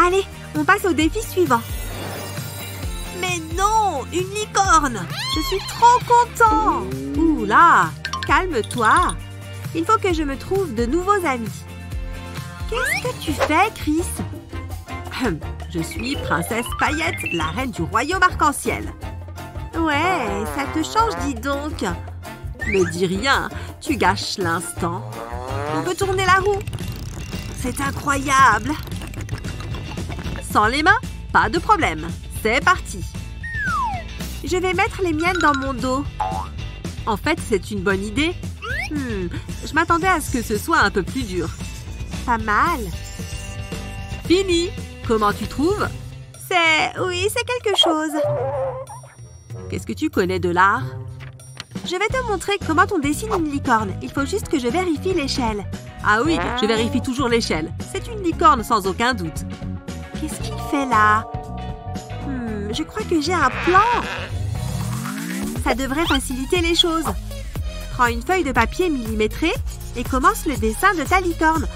Allez, on passe au défi suivant. Mais non, une licorne! Je suis trop content! Ouh là, calme-toi. Il faut que je me trouve de nouveaux amis. Qu'est-ce que tu fais, Chris? Je suis Princesse Paillette, la reine du royaume arc-en-ciel. Ouais, ça te change, dis donc. Me dis rien, tu gâches l'instant. On peut tourner la roue. C'est incroyable. Sans les mains, pas de problème. C'est parti. Je vais mettre les miennes dans mon dos. En fait, c'est une bonne idée. Je m'attendais à ce que ce soit un peu plus dur. Pas mal. Fini. Comment tu trouves? Oui, c'est quelque chose. Qu'est-ce que tu connais de l'art? Je vais te montrer comment on dessine une licorne. Il faut juste que je vérifie l'échelle. Ah oui, je vérifie toujours l'échelle. C'est une licorne sans aucun doute. Qu'est-ce qu'il fait là? Je crois que j'ai un plan. Ça devrait faciliter les choses. Prends une feuille de papier millimétrée et commence le dessin de ta licorne.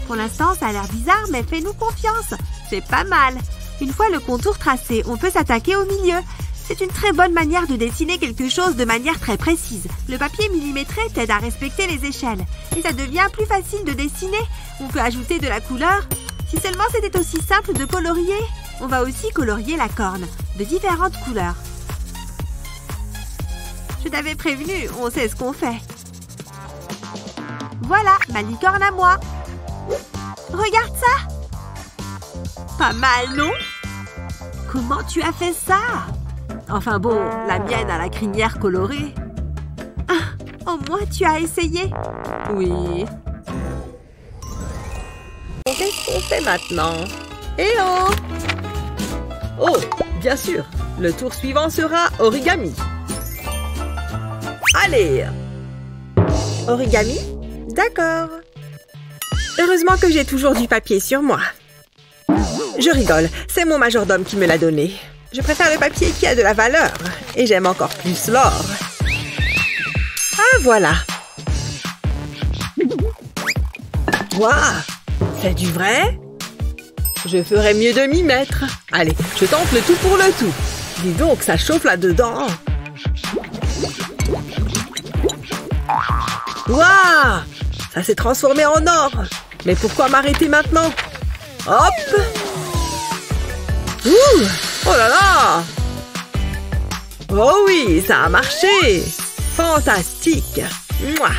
Pour l'instant, ça a l'air bizarre, mais fais-nous confiance. C'est pas mal. Une fois le contour tracé, on peut s'attaquer au milieu. C'est une très bonne manière de dessiner quelque chose de manière très précise. Le papier millimétré t'aide à respecter les échelles. Et ça devient plus facile de dessiner. On peut ajouter de la couleur. Si seulement c'était aussi simple de colorier. On va aussi colorier la corne, de différentes couleurs. Je t'avais prévenu, on sait ce qu'on fait. Voilà, ma licorne à moi. Regarde ça. Pas mal, non? Comment tu as fait ça? Enfin bon, la mienne a la crinière colorée. Ah, au moins tu as essayé. Oui. Qu'est-ce qu'on fait maintenant? Hello! Oh, bien sûr. Le tour suivant sera origami. Allez! Origami? D'accord. Heureusement que j'ai toujours du papier sur moi. Je rigole, c'est mon majordome qui me l'a donné. Je préfère le papier qui a de la valeur. Et j'aime encore plus l'or. Ah, voilà. Waouh! C'est du vrai? Je ferais mieux de m'y mettre. Allez, je tente le tout pour le tout. Dis donc, ça chauffe là-dedans. Waouh! Ça s'est transformé en or. Mais pourquoi m'arrêter maintenant? Hop! Ouh! Oh là là! Oh oui, ça a marché! Fantastique! Mouah!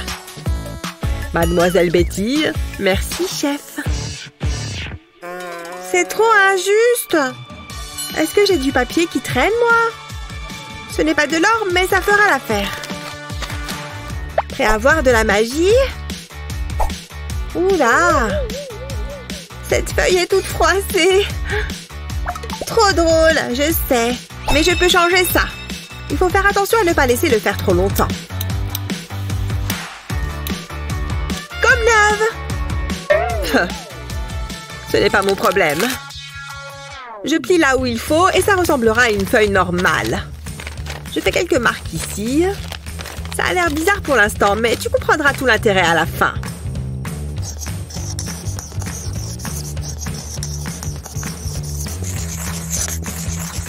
Mademoiselle Betty, merci, chef. C'est trop injuste! Est-ce que j'ai du papier qui traîne, moi? Ce n'est pas de l'or, mais ça fera l'affaire. Prêt à voir de la magie? Oula! Cette feuille est toute froissée. Trop drôle, je sais. Mais je peux changer ça. Il faut faire attention à ne pas laisser le faire trop longtemps. Comme neuve. Ce n'est pas mon problème. Je plie là où il faut et ça ressemblera à une feuille normale. Je fais quelques marques ici. Ça a l'air bizarre pour l'instant, mais tu comprendras tout l'intérêt à la fin.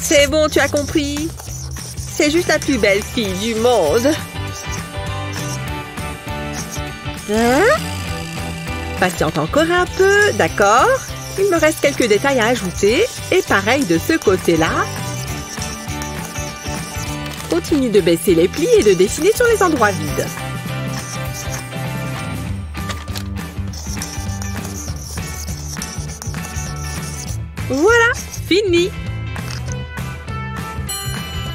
C'est bon, tu as compris. C'est juste la plus belle fille du monde. Hein? Patiente encore un peu, d'accord? Il me reste quelques détails à ajouter. Et pareil de ce côté-là. Continue de baisser les plis et de dessiner sur les endroits vides. Voilà, fini.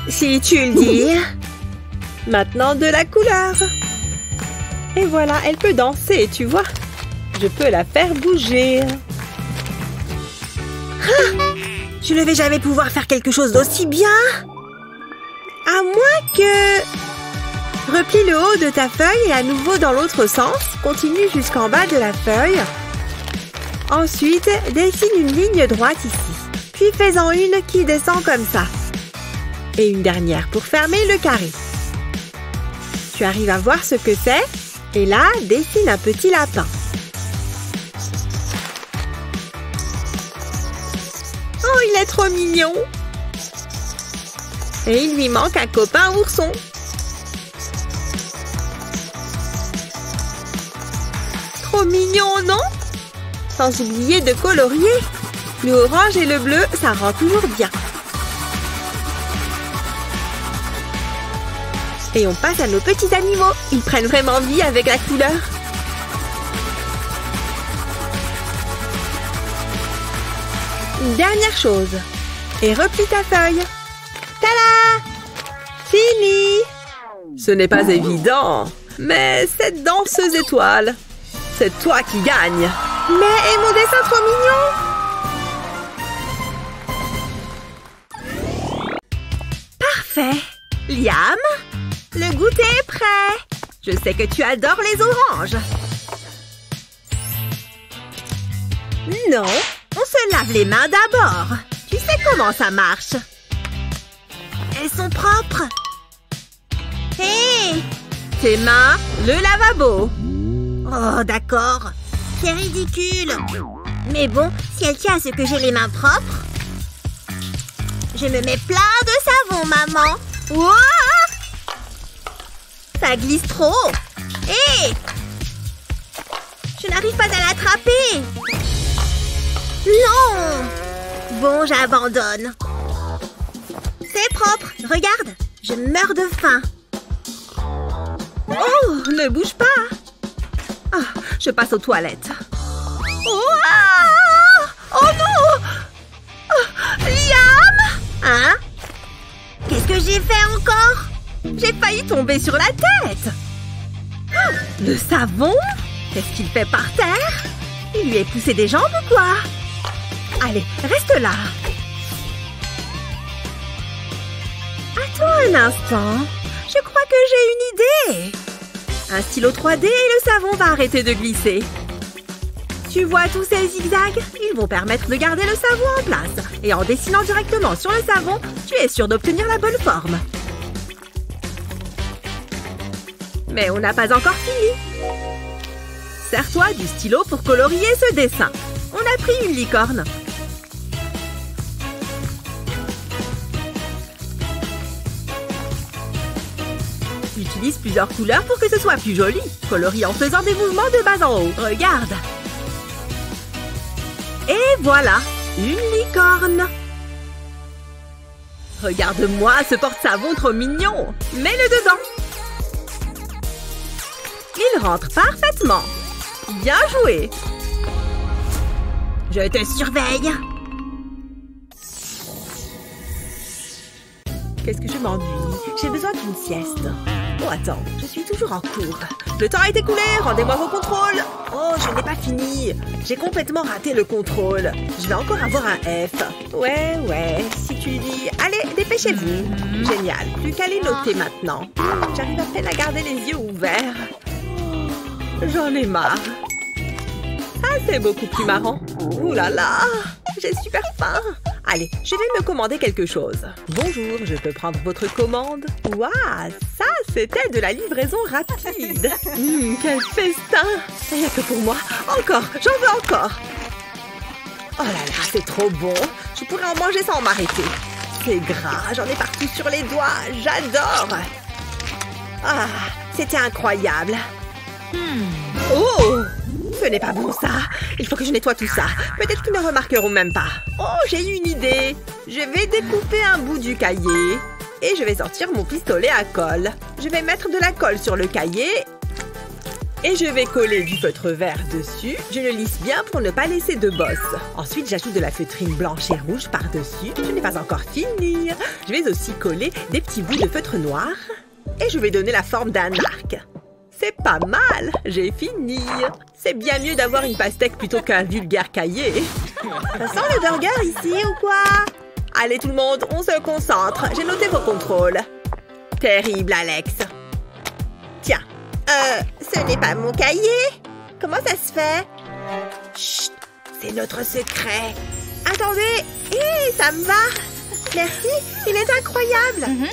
Si tu le dis. Maintenant de la couleur. Et voilà, elle peut danser, tu vois. Je peux la faire bouger. Ah, je ne vais jamais pouvoir faire quelque chose d'aussi bien. À moins que... Replie le haut de ta feuille et à nouveau dans l'autre sens. Continue jusqu'en bas de la feuille. Ensuite, dessine une ligne droite ici. Puis fais-en une qui descend comme ça. Et une dernière pour fermer le carré. Tu arrives à voir ce que c'est? Et là, dessine un petit lapin. Oh, il est trop mignon! Et il lui manque un copain ourson. Trop mignon, non? Sans oublier de colorier. Le orange et le bleu, ça rend toujours bien. Et on passe à nos petits animaux. Ils prennent vraiment vie avec la couleur. Une dernière chose. Et replie ta feuille. Tada! Fini! Ce n'est pas évident, mais cette danseuse étoile, c'est toi qui gagne. Mais et mon dessin trop mignon! Parfait! Liam, le goûter est prêt. Je sais que tu adores les oranges. Non, on se lave les mains d'abord. Tu sais comment ça marche. Elles sont propres. Hé! Tes mains, le lavabo. Oh, d'accord. C'est ridicule. Mais bon, si elle tient à ce que j'ai les mains propres, je me mets plein de savon, maman. Ouah! Ça glisse trop. Hé! Je n'arrive pas à l'attraper. Non! Bon, j'abandonne. C'est propre. Regarde, je meurs de faim. Oh, ne bouge pas. Ah, je passe aux toilettes. Oh non! Oh, Liam! Hein? Qu'est-ce que j'ai fait encore? J'ai failli tomber sur la tête. Oh, le savon? Qu'est-ce qu'il fait par terre? Il lui est poussé des jambes ou quoi? Allez, reste là. Attends un instant. Je crois que j'ai une idée. Un stylo 3D et le savon va arrêter de glisser. Tu vois tous ces zigzags? Ils vont permettre de garder le savon en place. Et en dessinant directement sur le savon, tu es sûr d'obtenir la bonne forme. Mais on n'a pas encore fini. Sers-toi du stylo pour colorier ce dessin. On a pris une licorne. Utilise plusieurs couleurs pour que ce soit plus joli. Colorie en faisant des mouvements de bas en haut. Regarde. Et voilà, une licorne. Regarde-moi ce porte-savon trop mignon. Mets-le dedans. Il rentre parfaitement. Bien joué. Je te surveille. Qu'est-ce que je m'ennuie? J'ai besoin d'une sieste. Oh, attends, je suis toujours en cours. Le temps a été écoulé, rendez-moi vos contrôles. Oh, je n'ai pas fini. J'ai complètement raté le contrôle. Je vais encore avoir un F. Ouais, si tu dis... Allez, dépêchez-vous. Génial, plus qu'à les noter maintenant. J'arrive à peine à garder les yeux ouverts. J'en ai marre. Ça, c'est beaucoup plus marrant. Ouh là là, j'ai super faim. Allez, je vais me commander quelque chose. Bonjour, je peux prendre votre commande? Waouh, ça, c'était de la livraison rapide. Quel festin. Rien que pour moi. Encore, j'en veux encore. Oh là là, c'est trop bon. Je pourrais en manger sans m'arrêter. C'est gras, j'en ai partout sur les doigts. J'adore. Ah, c'était incroyable. Oh! Ce n'est pas bon, ça. Il faut que je nettoie tout ça. Peut-être qu'ils ne remarqueront même pas. Oh, j'ai eu une idée. Je vais découper un bout du cahier. Et je vais sortir mon pistolet à colle. Je vais mettre de la colle sur le cahier. Et je vais coller du feutre vert dessus. Je le lisse bien pour ne pas laisser de bosses. Ensuite, j'ajoute de la feutrine blanche et rouge par-dessus. Je n'ai pas encore fini. Je vais aussi coller des petits bouts de feutre noir. Et je vais donner la forme d'un arc. C'est pas mal, j'ai fini. C'est bien mieux d'avoir une pastèque plutôt qu'un vulgaire cahier. Ça sent le burger ici ou quoi? Allez tout le monde, on se concentre. J'ai noté vos contrôles. Terrible, Alex. Tiens, ce n'est pas mon cahier. Comment ça se fait? Chut, c'est notre secret. Attendez, hé, ça me va. Merci, il est incroyable.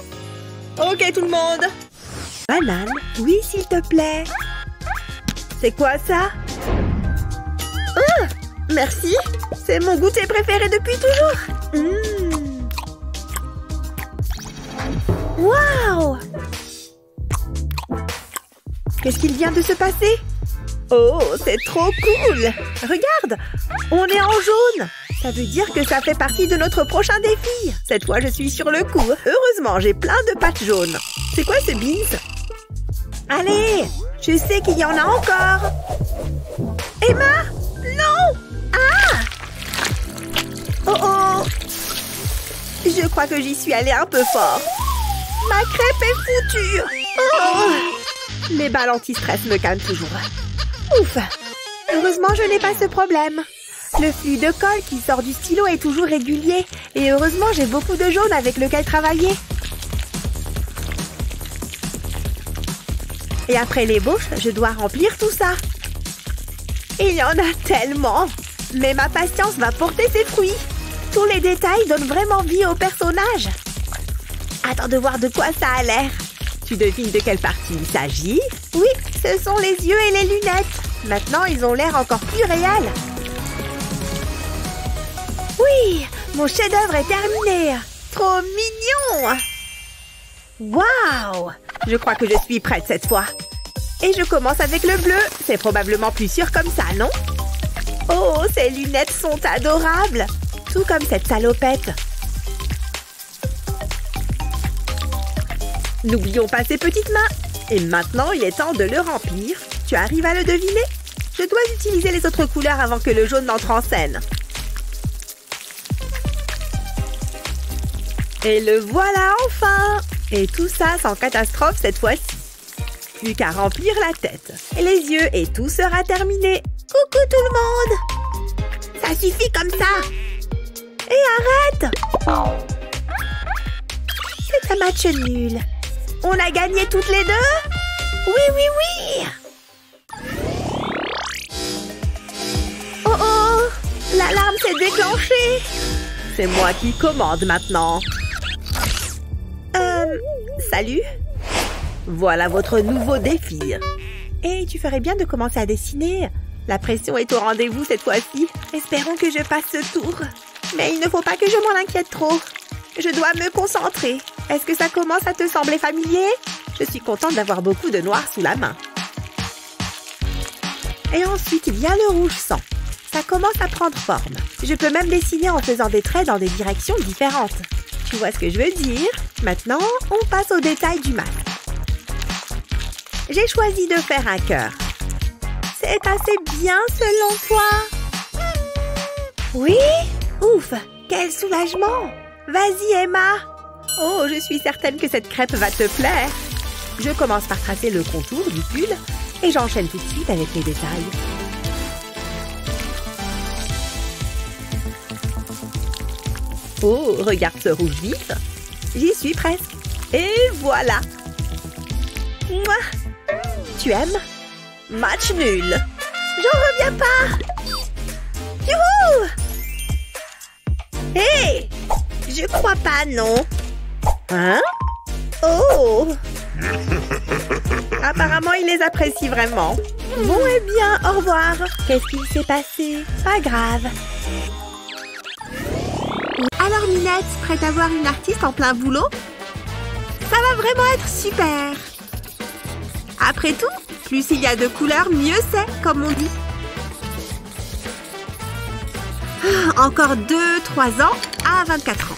Ok tout le monde. Banane, oui s'il te plaît. C'est quoi ça? Merci. C'est mon goûter préféré depuis toujours. Waouh! Qu'est-ce qu'il vient de se passer? Oh, c'est trop cool! Regarde! On est en jaune! Ça veut dire que ça fait partie de notre prochain défi. Cette fois, je suis sur le coup. Heureusement, j'ai plein de pattes jaunes. C'est quoi ce beans? Allez! Je sais qu'il y en a encore! Emma! Non! Ah! Oh oh! Je crois que j'y suis allée un peu fort. Ma crêpe est foutue! Oh! Les balles anti-stress me calment toujours. Ouf! Heureusement, je n'ai pas ce problème. Le flux de colle qui sort du stylo est toujours régulier. Et heureusement, j'ai beaucoup de jaune avec lequel travailler. Et après l'ébauche, je dois remplir tout ça. Il y en a tellement! Mais ma patience va porter ses fruits. Tous les détails donnent vraiment vie au personnage. Attends de voir de quoi ça a l'air. Tu devines de quelle partie il s'agit? Oui, ce sont les yeux et les lunettes. Maintenant, ils ont l'air encore plus réels. Oui, mon chef-d'œuvre est terminé. Trop mignon! Waouh! Je crois que je suis prête cette fois. Et je commence avec le bleu. C'est probablement plus sûr comme ça, non? Oh, ces lunettes sont adorables. Tout comme cette salopette. N'oublions pas ses petites mains. Et maintenant, il est temps de le remplir. Tu arrives à le deviner? Je dois utiliser les autres couleurs avant que le jaune n'entre en scène. Et le voilà enfin! Et tout ça sans catastrophe cette fois-ci. Plus qu'à remplir la tête. Et les yeux et tout sera terminé. Coucou tout le monde! Ça suffit comme ça! Et arrête! C'est un match nul. On a gagné toutes les deux? Oui, oui, oui! Oh oh! L'alarme s'est déclenchée! C'est moi qui commande maintenant. Salut! Voilà votre nouveau défi. Et tu ferais bien de commencer à dessiner. La pression est au rendez-vous cette fois-ci. Espérons que je passe ce tour. Mais il ne faut pas que je m'en inquiète trop. Je dois me concentrer. Est-ce que ça commence à te sembler familier? Je suis contente d'avoir beaucoup de noir sous la main. Et ensuite, il y a le rouge sang. Ça commence à prendre forme. Je peux même dessiner en faisant des traits dans des directions différentes. Tu vois ce que je veux dire? Maintenant, on passe aux détails du masque. J'ai choisi de faire un cœur. C'est assez bien selon toi? Oui? Ouf! Quel soulagement! Vas-y, Emma! Oh, je suis certaine que cette crêpe va te plaire. Je commence par tracer le contour du pull et j'enchaîne tout de suite avec les détails. Oh, regarde ce rouge vif. J'y suis presque. Et voilà. Mouah. Tu aimes? Match nul. J'en reviens pas. Youhou! Hé! Je crois pas, non. Hein? Oh! Apparemment, il les apprécie vraiment. Bon, eh bien, au revoir. Qu'est-ce qu'il s'est passé? Pas grave. Alors, Minette, prête à voir une artiste en plein boulot? Ça va vraiment être super. Après tout, plus il y a de couleurs, mieux c'est, comme on dit. Encore 2-3 ans à 24 ans.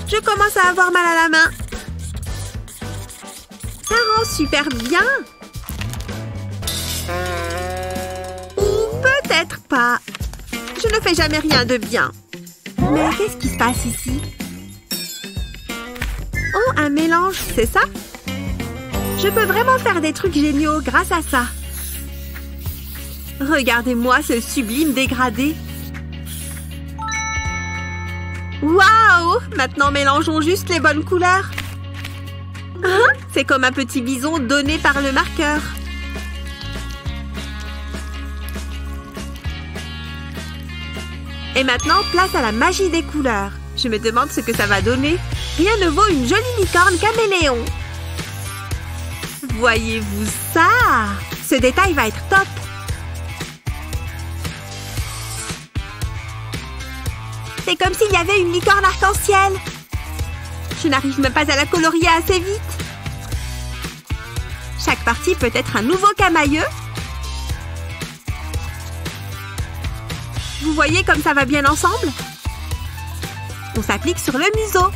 Je commence à avoir mal à la main. Ça rend super bien. Ou peut-être pas. Je ne fais jamais rien de bien. Mais qu'est-ce qui se passe ici? Oh, un mélange, c'est ça? Je peux vraiment faire des trucs géniaux grâce à ça. Regardez-moi ce sublime dégradé. Waouh! Maintenant, mélangeons juste les bonnes couleurs. Hein? C'est comme un petit bison donné par le marqueur. Et maintenant, place à la magie des couleurs. Je me demande ce que ça va donner. Rien ne vaut une jolie licorne caméléon. Voyez-vous ça? Ce détail va être top. C'est comme s'il y avait une licorne arc-en-ciel. Je n'arrive même pas à la colorier assez vite. Chaque partie peut être un nouveau camailleux. Vous voyez comme ça va bien ensemble? On s'applique sur le museau.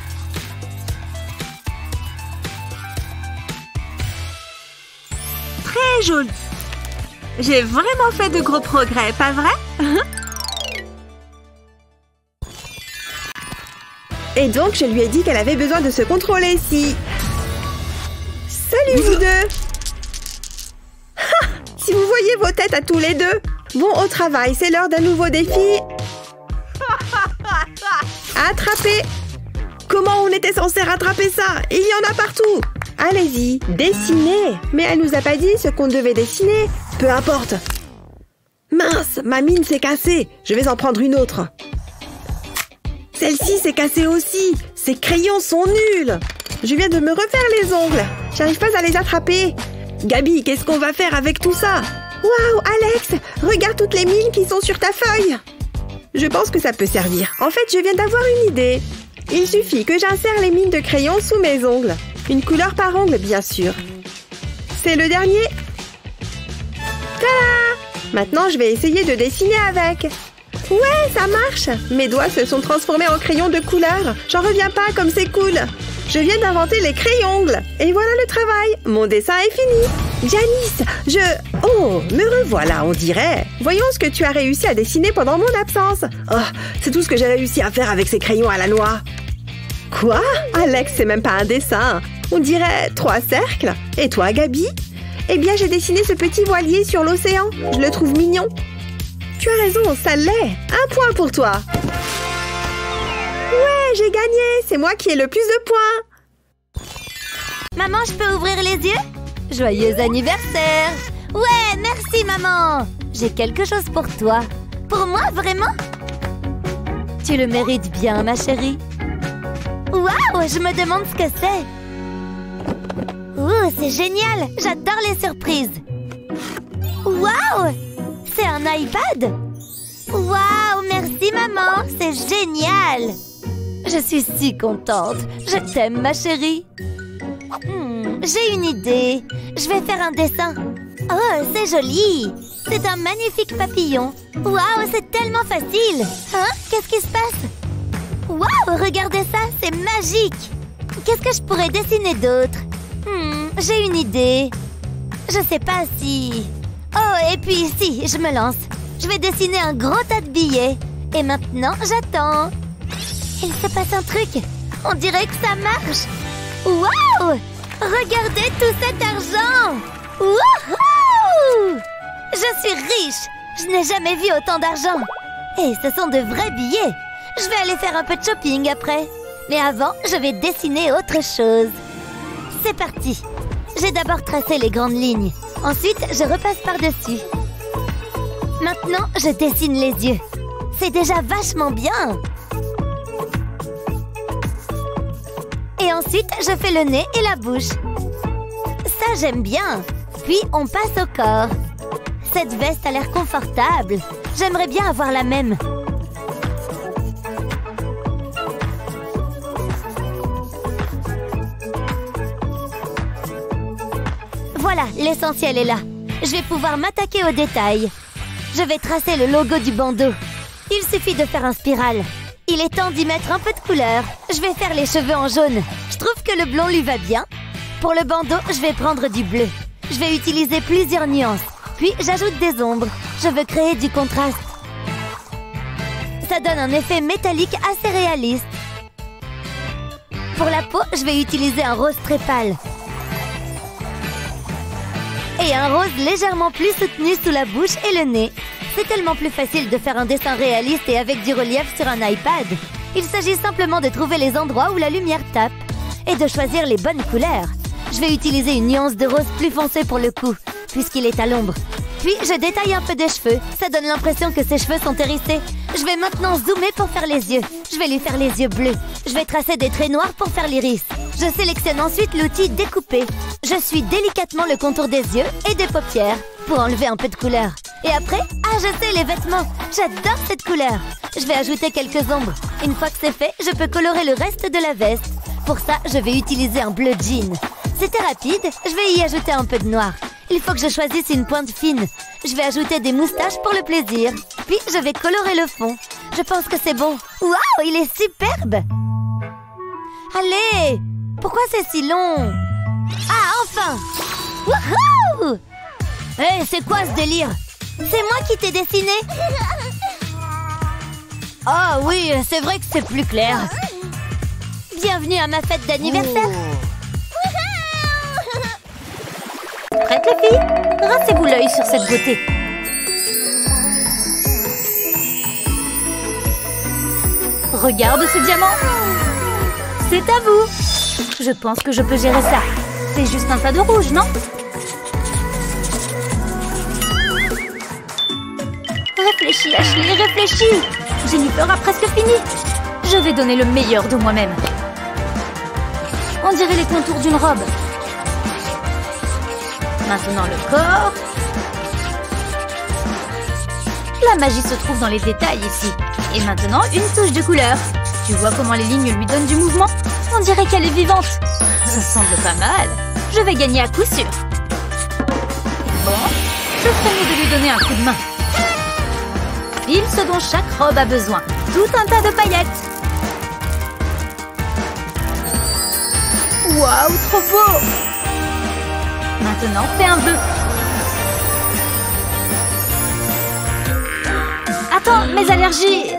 Très joli. J'ai vraiment fait de gros progrès, pas vrai? Et donc, je lui ai dit qu'elle avait besoin de se contrôler si... Salut vous deux! Ha! Si vous voyez vos têtes à tous les deux! Bon, au travail, c'est l'heure d'un nouveau défi. Attraper! Comment on était censé rattraper ça? Il y en a partout! Allez-y, dessinez! Mais elle nous a pas dit ce qu'on devait dessiner. Peu importe. Mince, ma mine s'est cassée. Je vais en prendre une autre. Celle-ci s'est cassée aussi. Ces crayons sont nuls. Je viens de me refaire les ongles. J'arrive pas à les attraper. Gabi, qu'est-ce qu'on va faire avec tout ça? Waouh, Alex, regarde toutes les mines qui sont sur ta feuille. Je pense que ça peut servir. En fait, je viens d'avoir une idée. Il suffit que j'insère les mines de crayon sous mes ongles. Une couleur par ongle, bien sûr. C'est le dernier. Tada! Maintenant, je vais essayer de dessiner avec. Ouais, ça marche! Mes doigts se sont transformés en crayons de couleur. J'en reviens pas comme c'est cool. Je viens d'inventer les crayons-ongles. Et voilà le travail. Mon dessin est fini. Janice, Oh, me revoilà, on dirait. Voyons ce que tu as réussi à dessiner pendant mon absence. Oh, c'est tout ce que j'ai réussi à faire avec ces crayons à la noix. Quoi? Alex, c'est même pas un dessin. On dirait 3 cercles. Et toi, Gabi? Eh bien, j'ai dessiné ce petit voilier sur l'océan. Je le trouve mignon. Tu as raison, ça l'est. 1 point pour toi. Ouais, j'ai gagné. C'est moi qui ai le plus de points. Maman, je peux ouvrir les yeux? Joyeux anniversaire! Ouais, merci maman! J'ai quelque chose pour toi. Pour moi, vraiment? Tu le mérites bien, ma chérie. Waouh, je me demande ce que c'est. Ouh, c'est génial! J'adore les surprises. Waouh! C'est un iPad? Waouh, merci maman! C'est génial! Je suis si contente. Je t'aime, ma chérie. J'ai une idée. Je vais faire un dessin. Oh, c'est joli. C'est un magnifique papillon. Waouh, c'est tellement facile. Hein? Qu'est-ce qui se passe? Waouh, regardez ça, c'est magique. Qu'est-ce que je pourrais dessiner d'autre? J'ai une idée. Je sais pas si... Oh, et puis ici, je me lance. Je vais dessiner un gros tas de billets. Et maintenant, j'attends. Il se passe un truc. On dirait que ça marche. Waouh! Regardez tout cet argent! Wouhou! Je suis riche! Je n'ai jamais vu autant d'argent. Et ce sont de vrais billets. Je vais aller faire un peu de shopping après. Mais avant, je vais dessiner autre chose. C'est parti. J'ai d'abord tracé les grandes lignes. Ensuite, je repasse par-dessus. Maintenant, je dessine les yeux. C'est déjà vachement bien. Et ensuite, je fais le nez et la bouche. Ça, j'aime bien. Puis, on passe au corps. Cette veste a l'air confortable. J'aimerais bien avoir la même. Voilà, l'essentiel est là. Je vais pouvoir m'attaquer aux détails. Je vais tracer le logo du bandeau. Il suffit de faire un spirale. Il est temps d'y mettre un peu de couleur. Je vais faire les cheveux en jaune. Je trouve que le blond lui va bien. Pour le bandeau, je vais prendre du bleu. Je vais utiliser plusieurs nuances. Puis, j'ajoute des ombres. Je veux créer du contraste. Ça donne un effet métallique assez réaliste. Pour la peau, je vais utiliser un rose très pâle. Et un rose légèrement plus soutenu sous la bouche et le nez. C'est tellement plus facile de faire un dessin réaliste et avec du relief sur un iPad. Il s'agit simplement de trouver les endroits où la lumière tape et de choisir les bonnes couleurs. Je vais utiliser une nuance de rose plus foncé pour le coup, puisqu'il est à l'ombre. Puis, je détaille un peu des cheveux. Ça donne l'impression que ses cheveux sont hérissés. Je vais maintenant zoomer pour faire les yeux. Je vais lui faire les yeux bleus. Je vais tracer des traits noirs pour faire l'iris. Je sélectionne ensuite l'outil découper. Je suis délicatement le contour des yeux et des paupières pour enlever un peu de couleur. Et après, je sais, les vêtements. J'adore cette couleur. Je vais ajouter quelques ombres. Une fois que c'est fait, je peux colorer le reste de la veste. Pour ça, je vais utiliser un bleu jean. C'était rapide, je vais y ajouter un peu de noir. Il faut que je choisisse une pointe fine. Je vais ajouter des moustaches pour le plaisir. Puis, je vais colorer le fond. Je pense que c'est bon. Waouh, il est superbe! Allez! Pourquoi c'est si long? Ah, enfin! Wouhou! Hé, c'est quoi ce délire? C'est moi qui t'ai dessiné? Oh oui, c'est vrai que c'est plus clair. Bienvenue à ma fête d'anniversaire. Prête les filles? Rincez-vous l'œil sur cette beauté. Regarde ce diamant. C'est à vous. Je pense que je peux gérer ça. C'est juste un tas de rouge, non? Réfléchis, Ashley, réfléchis. Jennifer a presque fini. Je vais donner le meilleur de moi-même. On dirait les contours d'une robe. Maintenant le corps. La magie se trouve dans les détails ici. Et maintenant, une touche de couleur. Tu vois comment les lignes lui donnent du mouvement? On dirait qu'elle est vivante. Ça semble pas mal. Je vais gagner à coup sûr. Bon, je ferais mieux de lui donner un coup de main. Pile ce dont chaque robe a besoin. Tout un tas de paillettes. Waouh, trop beau! Maintenant, fais un bleu. Attends, mes allergies.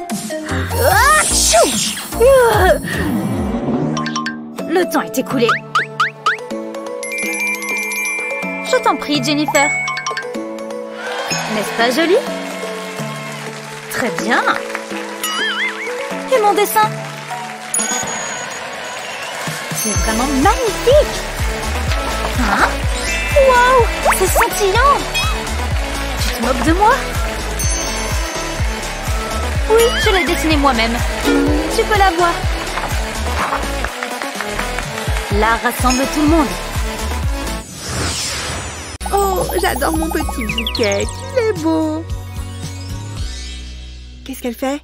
Ah, chou! Le temps est écoulé. Je t'en prie, Jennifer. N'est-ce pas joli? Très bien. Et mon dessin? C'est vraiment magnifique. Hein? Waouh! C'est scintillant! Tu te moques de moi? Oui, je l'ai dessiné moi-même. Tu peux la voir. L'art rassemble tout le monde. Oh, j'adore mon petit bouquet. Il est beau. Qu'est-ce qu'elle fait?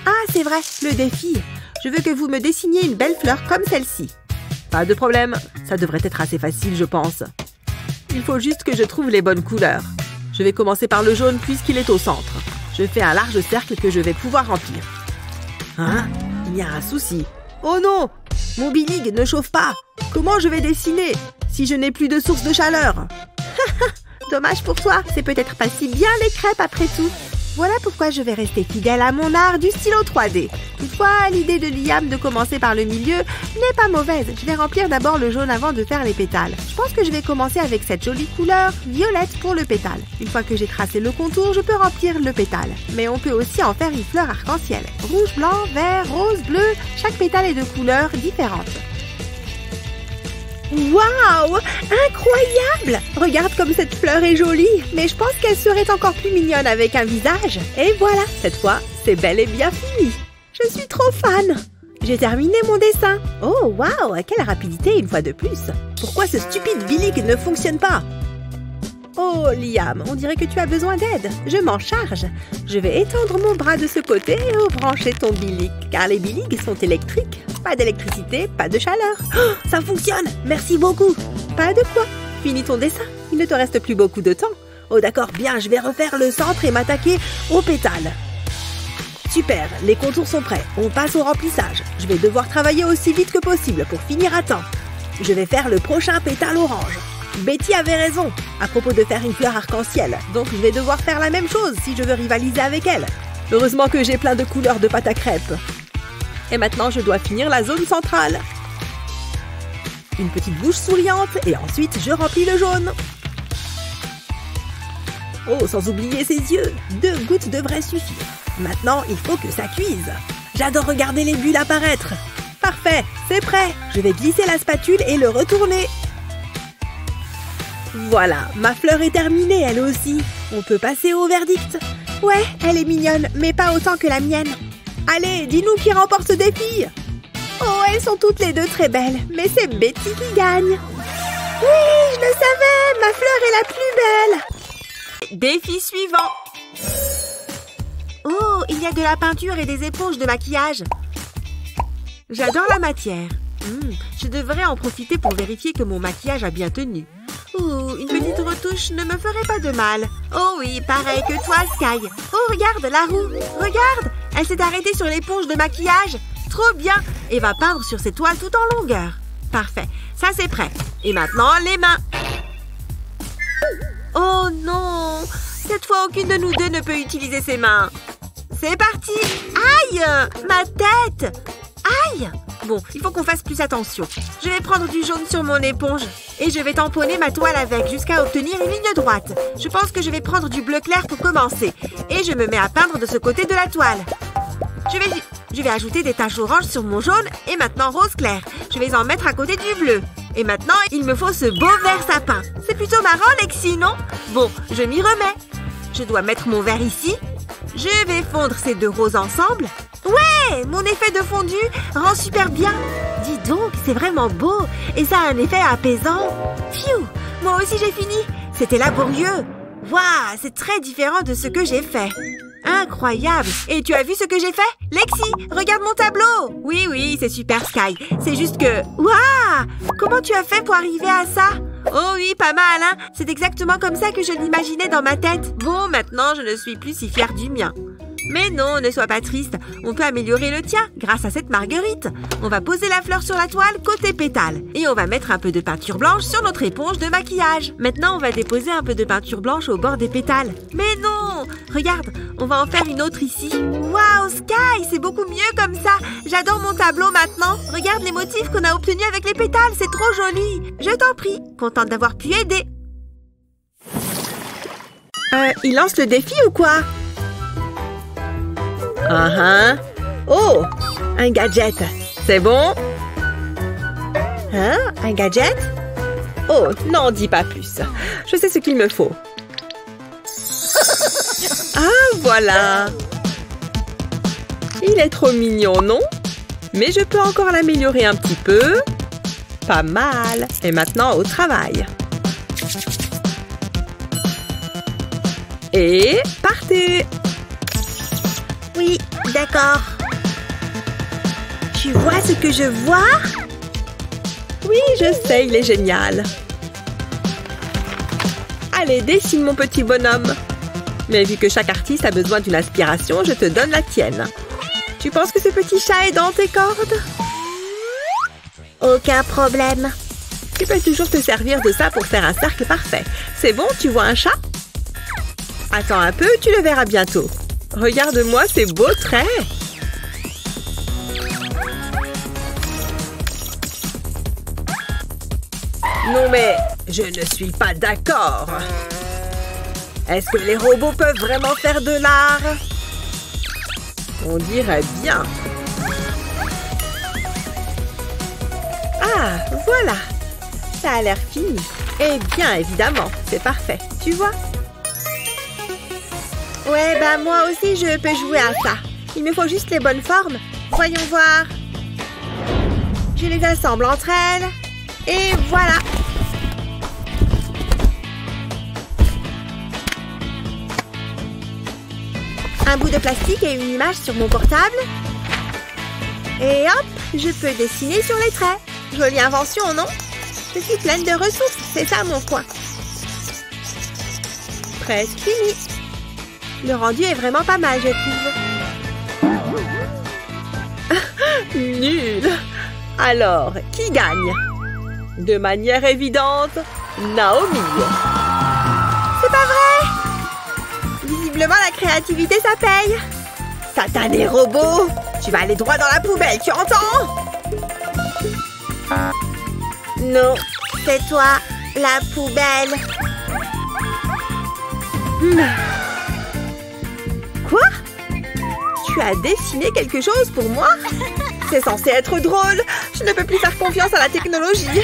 Ah, c'est vrai, le défi. Je veux que vous me dessiniez une belle fleur comme celle-ci. Pas de problème. Ça devrait être assez facile, je pense. Il faut juste que je trouve les bonnes couleurs. Je vais commencer par le jaune puisqu'il est au centre. Je fais un large cercle que je vais pouvoir remplir. Hein? Il y a un souci. Oh non! Mon Billig ne chauffe pas. Comment je vais dessiner si je n'ai plus de source de chaleur? Dommage pour toi. C'est peut-être pas si bien les crêpes après tout. Voilà pourquoi je vais rester fidèle à mon art du stylo 3D. Toutefois, l'idée de Liam de commencer par le milieu n'est pas mauvaise. Je vais remplir d'abord le jaune avant de faire les pétales. Je pense que je vais commencer avec cette jolie couleur violette pour le pétale. Une fois que j'ai tracé le contour, je peux remplir le pétale. Mais on peut aussi en faire une fleur arc-en-ciel. Rouge, blanc, vert, rose, bleu. Chaque pétale est de couleurs différentes. Waouh! Incroyable! Regarde comme cette fleur est jolie, mais je pense qu'elle serait encore plus mignonne avec un visage. Et voilà, cette fois, c'est bel et bien fini. Je suis trop fan! J'ai terminé mon dessin. Oh, waouh! Quelle rapidité une fois de plus! Pourquoi ce stupide Billig ne fonctionne pas? Oh, Liam, on dirait que tu as besoin d'aide. Je m'en charge. Je vais étendre mon bras de ce côté et brancher ton Billig, car les Billig sont électriques. Pas d'électricité, pas de chaleur. Oh, ça fonctionne! Merci beaucoup! Pas de quoi. Finis ton dessin. Il ne te reste plus beaucoup de temps. Oh d'accord, bien, je vais refaire le centre et m'attaquer aux pétales. Super, les contours sont prêts. On passe au remplissage. Je vais devoir travailler aussi vite que possible pour finir à temps. Je vais faire le prochain pétale orange. Betty avait raison à propos de faire une fleur arc-en-ciel. Donc je vais devoir faire la même chose si je veux rivaliser avec elle. Heureusement que j'ai plein de couleurs de pâte à crêpes. Et maintenant, je dois finir la zone centrale. Une petite bouche souriante et ensuite, je remplis le jaune. Oh, sans oublier ses yeux. 2 gouttes devraient suffire. Maintenant, il faut que ça cuise. J'adore regarder les bulles apparaître. Parfait, c'est prêt. Je vais glisser la spatule et le retourner. Voilà, ma fleur est terminée, elle aussi. On peut passer au verdict. Ouais, elle est mignonne, mais pas autant que la mienne. Allez, dis-nous qui remporte ce défi. Oh, elles sont toutes les deux très belles, mais c'est Betty qui gagne. Oui, je le savais, ma fleur est la plus belle. Défi suivant. Oh, il y a de la peinture et des éponges de maquillage. J'adore la matière. Je devrais en profiter pour vérifier que mon maquillage a bien tenu. Une petite retouche ne me ferait pas de mal. Oh oui, pareil que toi, Sky. Oh, regarde, la roue. Regarde, elle s'est arrêtée sur l'éponge de maquillage. Trop bien. Et va peindre sur ses toiles tout en longueur. Parfait, ça c'est prêt. Et maintenant, les mains. Oh non! Cette fois, aucune de nous deux ne peut utiliser ses mains. C'est parti! Aïe! Ma tête! Aïe! Bon, il faut qu'on fasse plus attention. Je vais prendre du jaune sur mon éponge et je vais tamponner ma toile avec jusqu'à obtenir une ligne droite. Je pense que je vais prendre du bleu clair pour commencer. Et je me mets à peindre de ce côté de la toile. Je vais ajouter des taches oranges sur mon jaune et maintenant rose clair. Je vais en mettre à côté du bleu. Et maintenant, il me faut ce beau vert sapin. C'est plutôt marrant, Lexi, non? Bon, je m'y remets. Je dois mettre mon vert ici. Je vais fondre ces deux roses ensemble. Ouais, mon effet de fondu rend super bien. Dis donc, c'est vraiment beau. Et ça a un effet apaisant. Pfiou, moi aussi j'ai fini. C'était laborieux. Waouh, c'est très différent de ce que j'ai fait. Incroyable. Et tu as vu ce que j'ai fait? Lexi, regarde mon tableau. Oui, c'est super, Sky. C'est juste que... Waouh! Comment tu as fait pour arriver à ça? Oh oui, pas mal, hein? C'est exactement comme ça que je l'imaginais dans ma tête. Bon, maintenant, je ne suis plus si fière du mien. Mais non, ne sois pas triste. On peut améliorer le tien grâce à cette marguerite. On va poser la fleur sur la toile côté pétale. Et on va mettre un peu de peinture blanche sur notre éponge de maquillage. Maintenant, on va déposer un peu de peinture blanche au bord des pétales. Mais non! Regarde, on va en faire une autre ici. Waouh, Sky, c'est beaucoup mieux comme ça. J'adore mon tableau maintenant. Regarde les motifs qu'on a obtenus avec les pétales. C'est trop joli. Je t'en prie. Contente d'avoir pu aider. Il lance le défi ou quoi? Oh, un gadget. C'est bon? Hein? Un gadget? Oh, n'en dis pas plus. Je sais ce qu'il me faut. Ah, voilà. Il est trop mignon, non? Mais je peux encore l'améliorer un petit peu. Pas mal. Et maintenant, au travail. Et partez! Oui, d'accord. Tu vois ce que je vois? Oui, je sais, il est génial. Allez, dessine mon petit bonhomme. Mais vu que chaque artiste a besoin d'une inspiration, je te donne la tienne. Tu penses que ce petit chat est dans tes cordes? Aucun problème. Tu peux toujours te servir de ça pour faire un cercle parfait. C'est bon, tu vois un chat? Attends un peu, tu le verras bientôt. Regarde-moi ces beaux traits. Non mais, je ne suis pas d'accord. Est-ce que les robots peuvent vraiment faire de l'art? On dirait bien. Ah, voilà. Ça a l'air fini. Et bien évidemment, c'est parfait. Tu vois? Ouais, bah moi aussi je peux jouer à ça. Il me faut juste les bonnes formes. Voyons voir. Je les assemble entre elles. Et voilà. Un bout de plastique et une image sur mon portable. Et hop, je peux dessiner sur les traits. Jolie invention, non? Je suis pleine de ressources, c'est ça mon coin. Presque fini. Le rendu est vraiment pas mal, je trouve. Nul. Alors, qui gagne? De manière évidente, Naomi. C'est pas vrai? Visiblement, la créativité, ça paye. Satanés robots, tu vas aller droit dans la poubelle, tu entends? Non, c'est toi, la poubelle. Quoi? Tu as dessiné quelque chose pour moi? C'est censé être drôle. Je ne peux plus faire confiance à la technologie.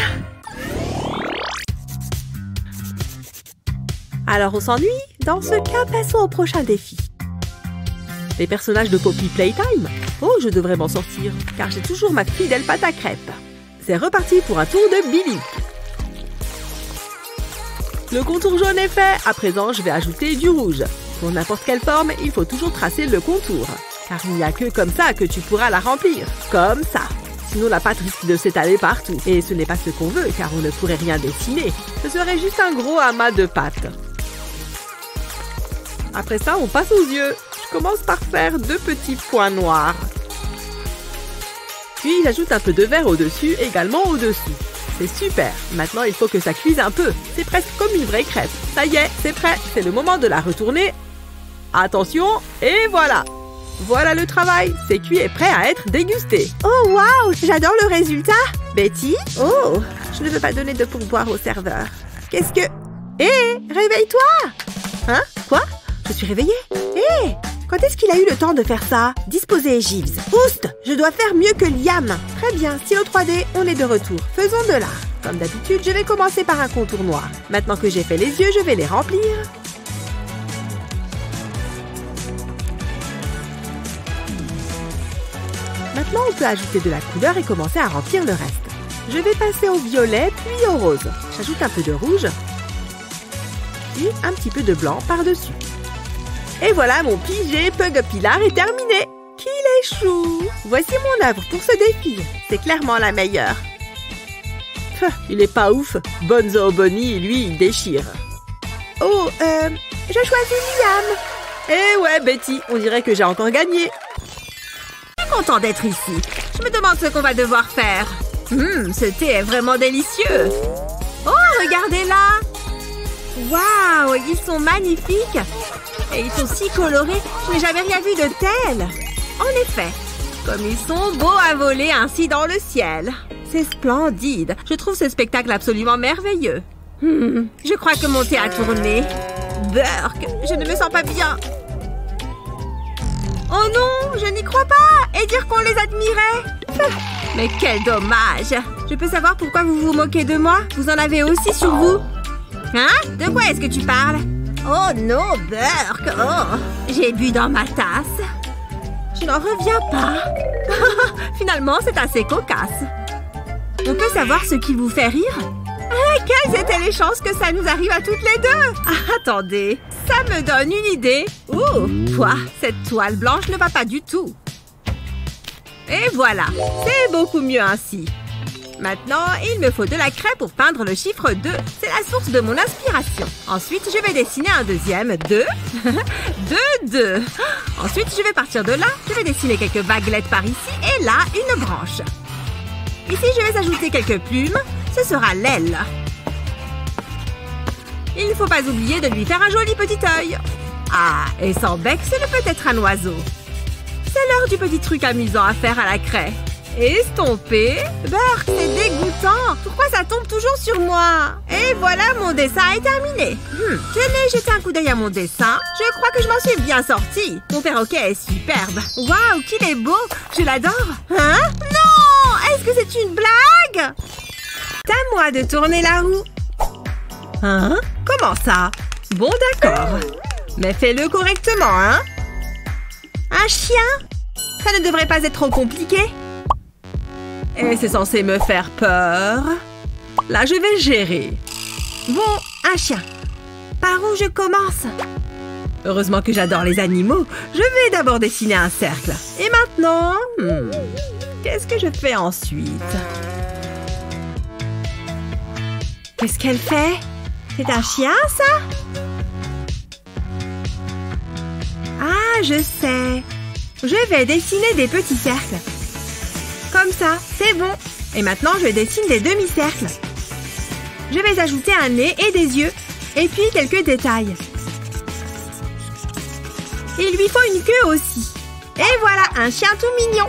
Alors on s'ennuie? Dans ce cas, passons au prochain défi. Les personnages de Poppy Playtime? Oh, je devrais m'en sortir, car j'ai toujours ma fidèle pâte à crêpes. C'est reparti pour un tour de Billy. Le contour jaune est fait. À présent, je vais ajouter du rouge. Pour n'importe quelle forme, il faut toujours tracer le contour. Car il n'y a que comme ça que tu pourras la remplir. Comme ça. Sinon, la pâte risque de s'étaler partout. Et ce n'est pas ce qu'on veut, car on ne pourrait rien dessiner. Ce serait juste un gros amas de pâte. Après ça, on passe aux yeux. Je commence par faire 2 petits points noirs. Puis, j'ajoute un peu de vert au-dessus, également au-dessous. C'est super. Maintenant, il faut que ça cuise un peu. C'est presque comme une vraie crêpe. Ça y est, c'est prêt. C'est le moment de la retourner. Attention, et voilà. Voilà le travail. C'est cuit et prêt à être dégusté. Oh, waouh! J'adore le résultat! Betty? Oh! Je ne veux pas donner de pourboire au serveur. Qu'est-ce que... Hé! Réveille-toi! Hein? Quoi? Je suis réveillée? Hé! Quand est-ce qu'il a eu le temps de faire ça? Disposez, Jeeves. Oust! Je dois faire mieux que Liam. Très bien, stylo 3D, on est de retour. Faisons de l'art. Comme d'habitude, je vais commencer par un contour noir. Maintenant que j'ai fait les yeux, je vais les remplir. Maintenant, on peut ajouter de la couleur et commencer à remplir le reste. Je vais passer au violet, puis au rose. J'ajoute un peu de rouge, puis un petit peu de blanc par-dessus. Et voilà, mon pigé Pug Pilar est terminé. Qu'il est chou! Voici mon œuvre pour ce défi. C'est clairement la meilleure. Il est pas ouf. Bonzo Bonnie, lui, il déchire. Oh, je choisis Liam. Eh ouais, Betty, on dirait que j'ai encore gagné. Content d'être ici. Je me demande ce qu'on va devoir faire. Ce thé est vraiment délicieux. Oh, regardez là. Waouh, ils sont magnifiques. Et ils sont si colorés. Je n'ai jamais rien vu de tel. En effet, comme ils sont beaux à voler ainsi dans le ciel. C'est splendide. Je trouve ce spectacle absolument merveilleux. Je crois que mon thé a tourné. Burk, je ne me sens pas bien. Oh non, je n'y crois pas! Et dire qu'on les admirait! Mais quel dommage! Je peux savoir pourquoi vous vous moquez de moi? Vous en avez aussi sur vous? Hein? De quoi est-ce que tu parles? Oh non, Burk! Oh! J'ai bu dans ma tasse. Je n'en reviens pas. Finalement, c'est assez cocasse. On peut savoir ce qui vous fait rire? Ah, quelles étaient les chances que ça nous arrive à toutes les deux? Ah, attendez, ça me donne une idée. Ouh, quoi, cette toile blanche ne va pas du tout. Et voilà, c'est beaucoup mieux ainsi. Maintenant, il me faut de la craie pour peindre le chiffre 2. C'est la source de mon inspiration. Ensuite, je vais dessiner un deuxième 2. 2. Ensuite, je vais partir de là. Je vais dessiner quelques vaguelettes par ici et là, une branche. Ici, je vais ajouter quelques plumes. Ce sera l'aile. Il ne faut pas oublier de lui faire un joli petit œil. Ah, et sans bec, ce ne peut être un oiseau. C'est l'heure du petit truc amusant à faire à la craie. Estomper. Burk, c'est dégoûtant. Pourquoi ça tombe toujours sur moi? Et voilà, mon dessin est terminé. Tenez, jetez un coup d'œil à mon dessin. Je crois que je m'en suis bien sortie. Mon perroquet est superbe. Waouh, qu'il est beau. Je l'adore. Hein? Non! Est-ce que c'est une blague? C'est à moi de tourner la roue. Hein? Comment ça? Bon, d'accord. Mais fais-le correctement, hein? Un chien? Ça ne devrait pas être trop compliqué. Et c'est censé me faire peur. Là, je vais gérer. Bon, un chien. Par où je commence? Heureusement que j'adore les animaux. Je vais d'abord dessiner un cercle. Et maintenant... qu'est-ce que je fais ensuite? Qu'est-ce qu'elle fait? C'est un chien, ça? Ah, je sais. Je vais dessiner des petits cercles. Comme ça, c'est bon. Et maintenant, je dessine des demi-cercles. Je vais ajouter un nez et des yeux. Et puis, quelques détails. Il lui faut une queue aussi. Et voilà, un chien tout mignon.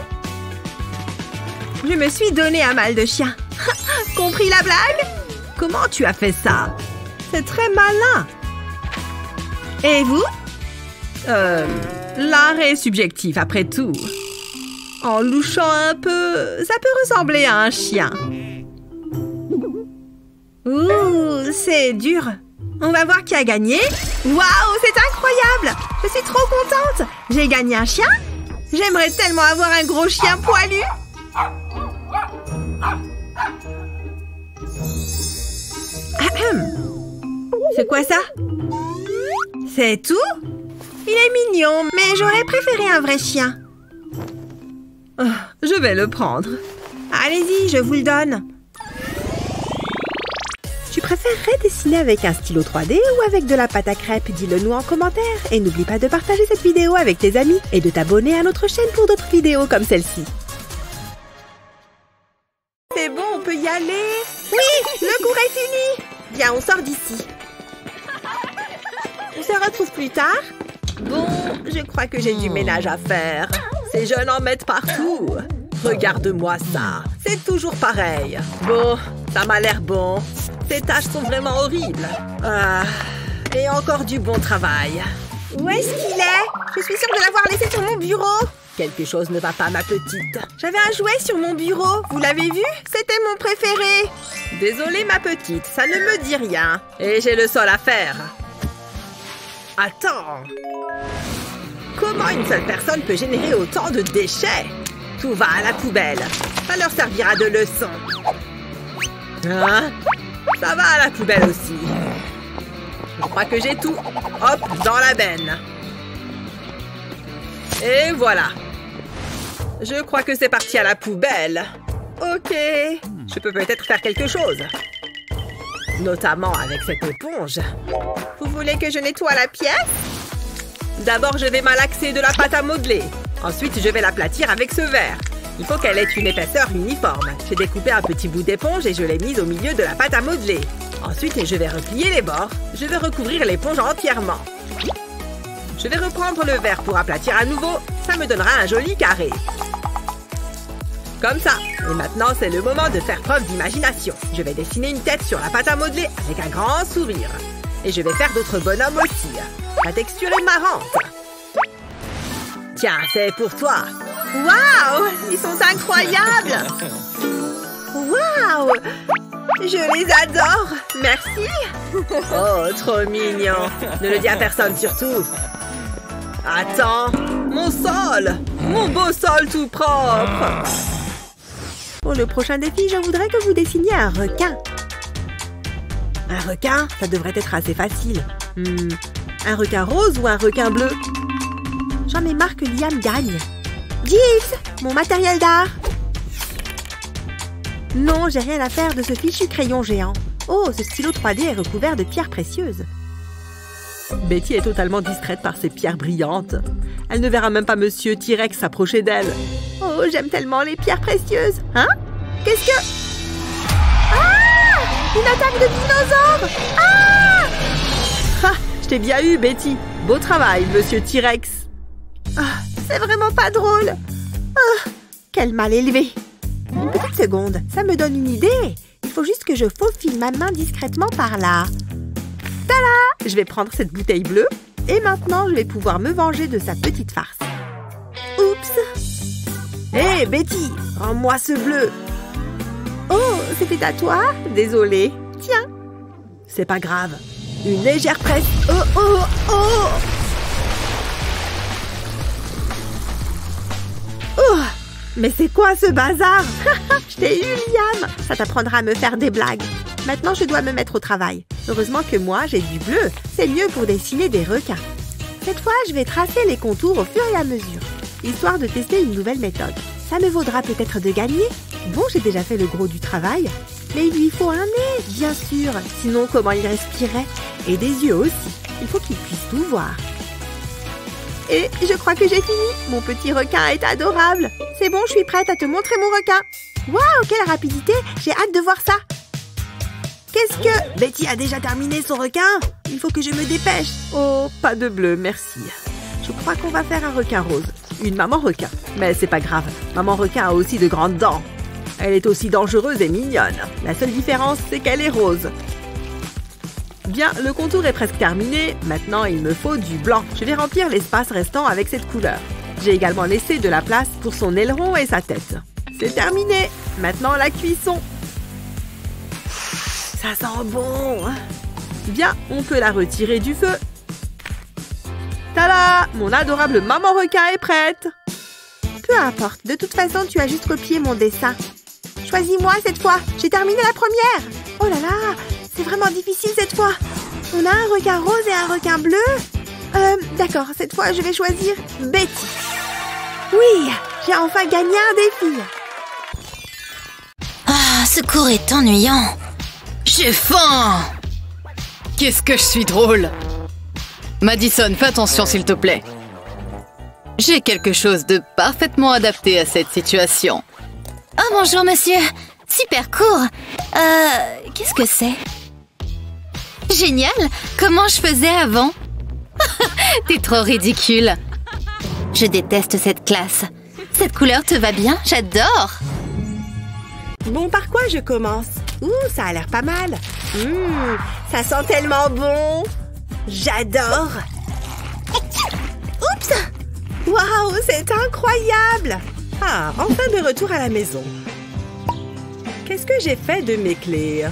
Je me suis donné un mal de chien. Compris la blague? Comment tu as fait ça? C'est très malin. Et vous? L'art est subjectif, après tout. En louchant un peu, ça peut ressembler à un chien. Ouh, c'est dur. On va voir qui a gagné. Waouh, c'est incroyable! Je suis trop contente. J'ai gagné un chien? J'aimerais tellement avoir un gros chien poilu. C'est quoi ça? C'est tout? Il est mignon, mais j'aurais préféré un vrai chien. Oh, je vais le prendre. Allez-y, je vous le donne. Tu préférerais dessiner avec un stylo 3D ou avec de la pâte à crêpes? Dis-le nous en commentaire. Et n'oublie pas de partager cette vidéo avec tes amis et de t'abonner à notre chaîne pour d'autres vidéos comme celle-ci. C'est bon, on peut y aller. Oui, le cours est fini. Viens, on sort d'ici. On se retrouve plus tard. Bon, je crois que j'ai du ménage à faire. Ces jeunes en mettent partout. Regarde-moi ça. C'est toujours pareil. Bon, ça m'a l'air bon. Ces tâches sont vraiment horribles. Ah, et encore du bon travail. Où est-ce qu'il est? Je suis sûre de l'avoir laissé sur mon bureau. Quelque chose ne va pas, ma petite. J'avais un jouet sur mon bureau. Vous l'avez vu? C'était mon préféré. Désolée, ma petite, ça ne me dit rien. Et j'ai le sol à faire. Attends. Comment une seule personne peut générer autant de déchets? Tout va à la poubelle. Ça leur servira de leçon. Hein? Ça va à la poubelle aussi. Je crois que j'ai tout. Hop, dans la benne. Et voilà. Je crois que c'est parti à la poubelle. Ok. Je peux peut-être faire quelque chose. Notamment avec cette éponge. Vous voulez que je nettoie la pièce? D'abord, je vais malaxer de la pâte à modeler. Ensuite, je vais l'aplatir avec ce verre. Il faut qu'elle ait une épaisseur uniforme. J'ai découpé un petit bout d'éponge et je l'ai mise au milieu de la pâte à modeler. Ensuite, je vais replier les bords. Je vais recouvrir l'éponge entièrement. Je vais reprendre le verre pour aplatir à nouveau. Ça me donnera un joli carré. Comme ça. Et maintenant, c'est le moment de faire preuve d'imagination. Je vais dessiner une tête sur la pâte à modeler avec un grand sourire. Et je vais faire d'autres bonhommes aussi. La texture est marrante. Tiens, c'est pour toi. Waouh! Ils sont incroyables! Waouh! Je les adore! Merci! Oh, trop mignon! Ne le dis à personne surtout! Attends! Mon sol! Mon beau sol tout propre! Pour le prochain défi, je voudrais que vous dessiniez un requin. Un requin? Ça devrait être assez facile. Un requin rose ou un requin bleu? J'en ai marre que Liam gagne. Jeeves, mon matériel d'art. Non, j'ai rien à faire de ce fichu crayon géant. Oh, ce stylo 3D est recouvert de pierres précieuses. Betty est totalement distraite par ces pierres brillantes. Elle ne verra même pas Monsieur T-Rex s'approcher d'elle. Oh, j'aime tellement les pierres précieuses. Hein? Qu'est-ce que... Ah! Une attaque de dinosaure! Ah! Ha! Je t'ai bien eu, Betty. Beau travail, Monsieur T-Rex. Ah, c'est vraiment pas drôle. Ah, quel mal élevé. Une petite seconde, ça me donne une idée. Il faut juste que je faufile ma main discrètement par là. Tada! Je vais prendre cette bouteille bleue. Et maintenant, je vais pouvoir me venger de sa petite farce. Oups! Hé, Betty, rends-moi ce bleu. Oh, c'était à toi? Désolée. Tiens. C'est pas grave. Une légère presse. Oh, oh, oh! Oh! Mais c'est quoi ce bazar? Je t'ai eu, Liam! Ça t'apprendra à me faire des blagues. Maintenant, je dois me mettre au travail. Heureusement que moi, j'ai du bleu. C'est mieux pour dessiner des requins. Cette fois, je vais tracer les contours au fur et à mesure, histoire de tester une nouvelle méthode. Ça me vaudra peut-être de gagner. Bon, j'ai déjà fait le gros du travail. Mais il lui faut un nez, bien sûr. Sinon, comment il respirait? Et des yeux aussi. Il faut qu'il puisse tout voir. Et je crois que j'ai fini. Mon petit requin est adorable. C'est bon, je suis prête à te montrer mon requin. Waouh, quelle rapidité! J'ai hâte de voir ça. Qu'est-ce que... Betty a déjà terminé son requin? Il faut que je me dépêche. Oh, pas de bleu, merci. Je crois qu'on va faire un requin rose. Une maman requin. Mais c'est pas grave. Maman requin a aussi de grandes dents. Elle est aussi dangereuse et mignonne. La seule différence, c'est qu'elle est rose. Bien, le contour est presque terminé. Maintenant, il me faut du blanc. Je vais remplir l'espace restant avec cette couleur. J'ai également laissé de la place pour son aileron et sa tête. C'est terminé. Maintenant, la cuisson. Ça sent bon. Bien, on peut la retirer du feu. Tada! Mon adorable maman requin est prête. Peu importe. De toute façon, tu as juste copié mon dessin. Choisis-moi cette fois. J'ai terminé la première. Oh là là! C'est vraiment difficile cette fois. On a un requin rose et un requin bleu. D'accord, cette fois, je vais choisir Betty. Oui, j'ai enfin gagné un défi. Ah, ce cours est ennuyant. J'ai faim. Qu'est-ce que je suis drôle! Madison, fais attention s'il te plaît. J'ai quelque chose de parfaitement adapté à cette situation. Oh, bonjour, monsieur. Super court. Qu'est-ce que c'est? Génial. Comment je faisais avant? T'es trop ridicule. Je déteste cette classe. Cette couleur te va bien? J'adore. Bon, par quoi je commence? Ouh, ça a l'air pas mal. Ça sent tellement bon. J'adore. Oups! Waouh, c'est incroyable! Ah, enfin de retour à la maison. Qu'est-ce que j'ai fait de mes clés?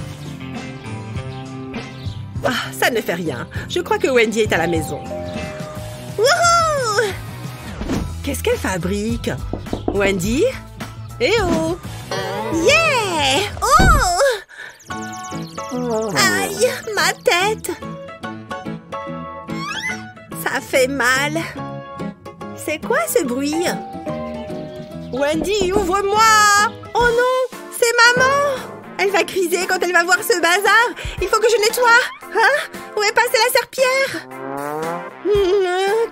Ah, ça ne fait rien. Je crois que Wendy est à la maison. Wouhou! Qu'est-ce qu'elle fabrique? Wendy? Eh oh! Yeah! Oh! Aïe, ma tête! Ça fait mal. C'est quoi ce bruit? Wendy, ouvre-moi! Oh non! C'est maman! Elle va criser quand elle va voir ce bazar! Il faut que je nettoie! Hein? Où est passée la serpillière?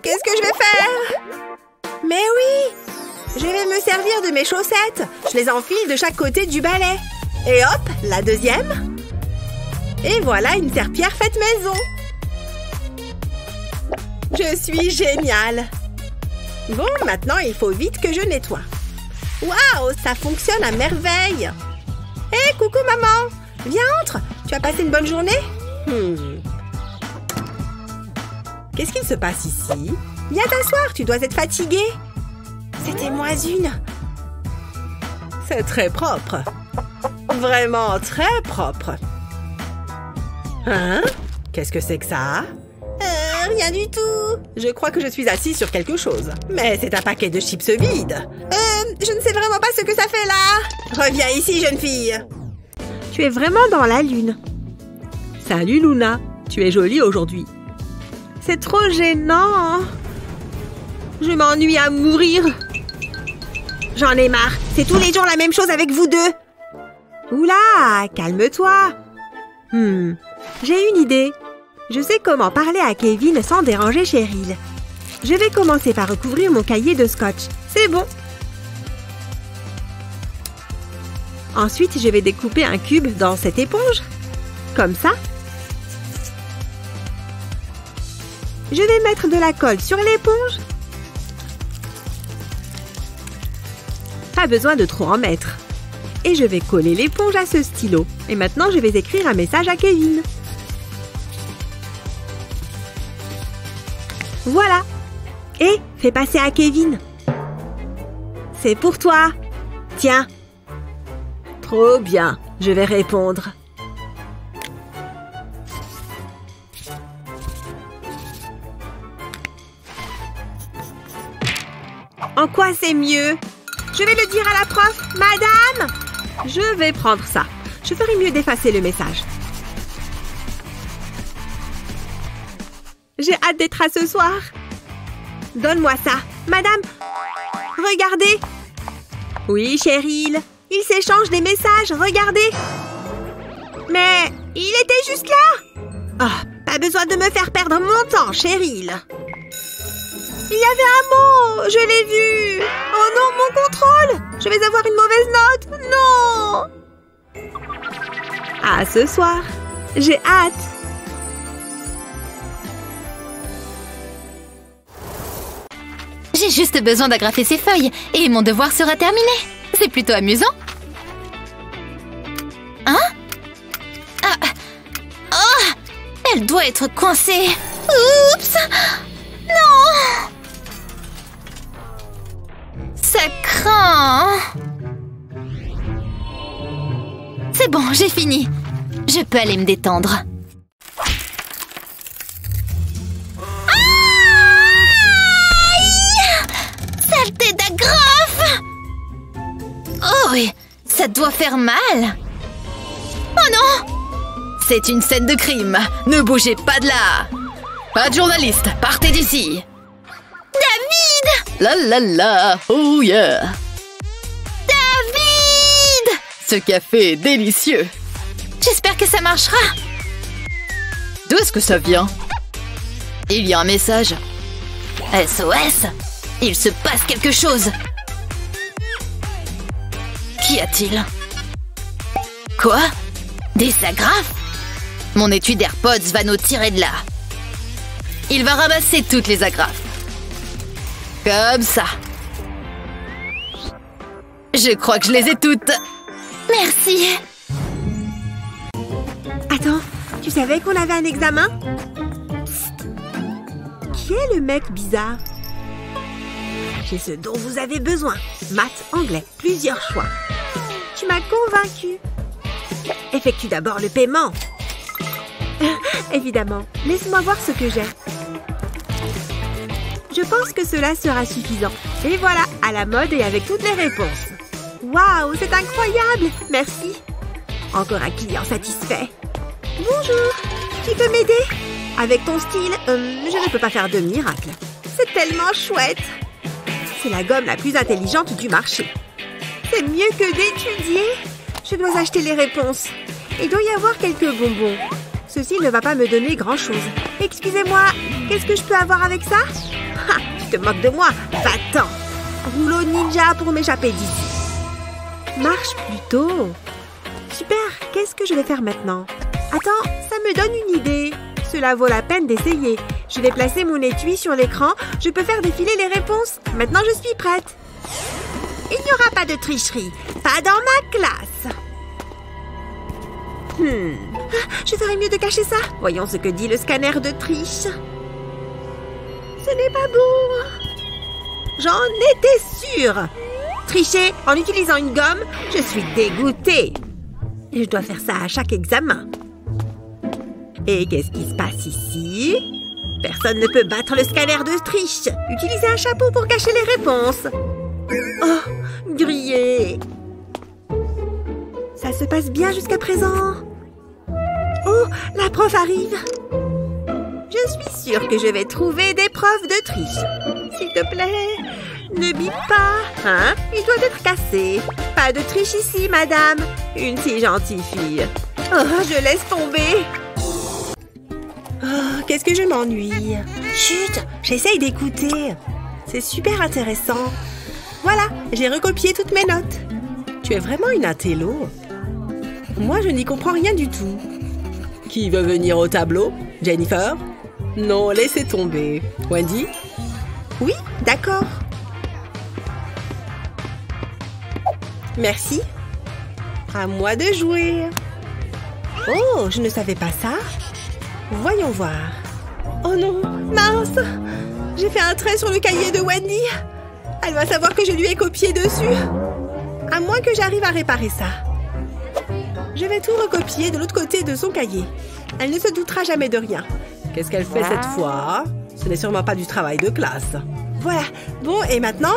Qu'est-ce que je vais faire? Mais oui! Je vais me servir de mes chaussettes. Je les enfile de chaque côté du balai. Et hop, la deuxième. Et voilà une serpillière faite maison. Je suis géniale. Bon, maintenant, il faut vite que je nettoie. Waouh, ça fonctionne à merveille. Hé, coucou maman. Viens, entre. Tu as passé une bonne journée? Qu'est-ce qu'il se passe ici? Viens t'asseoir, tu dois être fatiguée. C'était moi une. C'est très propre. Vraiment très propre. Hein? Qu'est-ce que c'est que ça? Rien du tout. Je crois que je suis assise sur quelque chose. Mais c'est un paquet de chips vide. Je ne sais vraiment pas ce que ça fait là. Reviens ici, jeune fille. Tu es vraiment dans la lune. Salut Luna, tu es jolie aujourd'hui. C'est trop gênant. Je m'ennuie à mourir. J'en ai marre. C'est tous les jours la même chose avec vous deux. Oula, calme-toi. J'ai une idée. Je sais comment parler à Kevin sans déranger Cheryl. Je vais commencer par recouvrir mon cahier de scotch. C'est bon. Ensuite, je vais découper un cube dans cette éponge. Comme ça. Je vais mettre de la colle sur l'éponge. Pas besoin de trop en mettre. Et je vais coller l'éponge à ce stylo. Et maintenant, je vais écrire un message à Kevin. Voilà. Et fais passer à Kevin. C'est pour toi. Tiens. Trop bien. Je vais répondre. En quoi c'est mieux? Je vais le dire à la prof. Madame! Je vais prendre ça. Je ferai mieux d'effacer le message. J'ai hâte d'être à ce soir. Donne-moi ça. Madame, regardez. Oui, Cheryl. Ils s'échangent des messages, regardez. Mais il était juste là. Ah, pas besoin de me faire perdre mon temps, Cheryl. Il y avait un mot, je l'ai vu. Oh non, mon contrôle. Je vais avoir une mauvaise note. Non. À ce soir. J'ai hâte. J'ai juste besoin d'agrafer ces feuilles et mon devoir sera terminé. C'est plutôt amusant. Hein? Oh! Elle doit être coincée. Oups! Non! Ça craint. C'est bon, j'ai fini. Je peux aller me détendre. Saleté d'agrafe! Oh oui, ça doit faire mal. Oh non! C'est une scène de crime. Ne bougez pas de là. Pas de journaliste, partez d'ici. David! La la la, oh yeah. David! Ce café est délicieux. J'espère que ça marchera. D'où est-ce que ça vient? Il y a un message. SOS! Il se passe quelque chose. Qu'y a-t-il? Quoi? Des agrafes? Mon étui d'AirPods va nous tirer de là. Il va ramasser toutes les agrafes. Comme ça. Je crois que je les ai toutes. Merci. Attends, tu savais qu'on avait un examen? Psst. Qui est le mec bizarre? J'ai ce dont vous avez besoin. Maths, anglais, plusieurs choix. Tu m'as convaincue. Effectue d'abord le paiement. Évidemment. Laisse-moi voir ce que j'ai. Je pense que cela sera suffisant. Et voilà, à la mode et avec toutes les réponses. Waouh, c'est incroyable! Merci. Encore un client satisfait. Bonjour, tu peux m'aider? Avec ton style, je ne peux pas faire de miracle. C'est tellement chouette. C'est la gomme la plus intelligente du marché. C'est mieux que d'étudier. Je dois acheter les réponses. Il doit y avoir quelques bonbons. Ceci ne va pas me donner grand-chose. Excusez-moi, qu'est-ce que je peux avoir avec ça? Ha, tu te moques de moi? Va-t'en. Rouleau ninja pour m'échapper d'ici. Marche plutôt. Super, qu'est-ce que je vais faire maintenant? Attends, ça me donne une idée. Cela vaut la peine d'essayer. Je vais placer mon étui sur l'écran. Je peux faire défiler les réponses. Maintenant, je suis prête. Il n'y aura pas de tricherie. Pas dans ma classe. Je ferais mieux de cacher ça. Voyons ce que dit le scanner de triche. Ce n'est pas bon. J'en étais sûre. Tricher en utilisant une gomme, je suis dégoûtée. Et je dois faire ça à chaque examen. Et qu'est-ce qui se passe ici? Personne ne peut battre le scanner de triche. Utilisez un chapeau pour cacher les réponses. Oh, grillé. Ça se passe bien jusqu'à présent. Oh, la prof arrive. Je suis sûre que je vais trouver des preuves de triche. S'il te plaît, ne bip pas. Hein? Il doit être cassé. Pas de triche ici, madame. Une si gentille fille. Oh, je laisse tomber. Oh, qu'est-ce que je m'ennuie. Chut, j'essaye d'écouter. C'est super intéressant. Voilà, j'ai recopié toutes mes notes. Tu es vraiment une intello. Moi, je n'y comprends rien du tout. Qui veut venir au tableau? Jennifer? Non, laissez tomber. Wendy? Oui, d'accord. Merci. À moi de jouer. Oh, je ne savais pas ça. Voyons voir. Oh non, mince. J'ai fait un trait sur le cahier de Wendy. Elle va savoir que je lui ai copié dessus. À moins que j'arrive à réparer ça. Je vais tout recopier de l'autre côté de son cahier. Elle ne se doutera jamais de rien. Qu'est-ce qu'elle fait cette fois? Ce n'est sûrement pas du travail de classe. Voilà. Bon, et maintenant,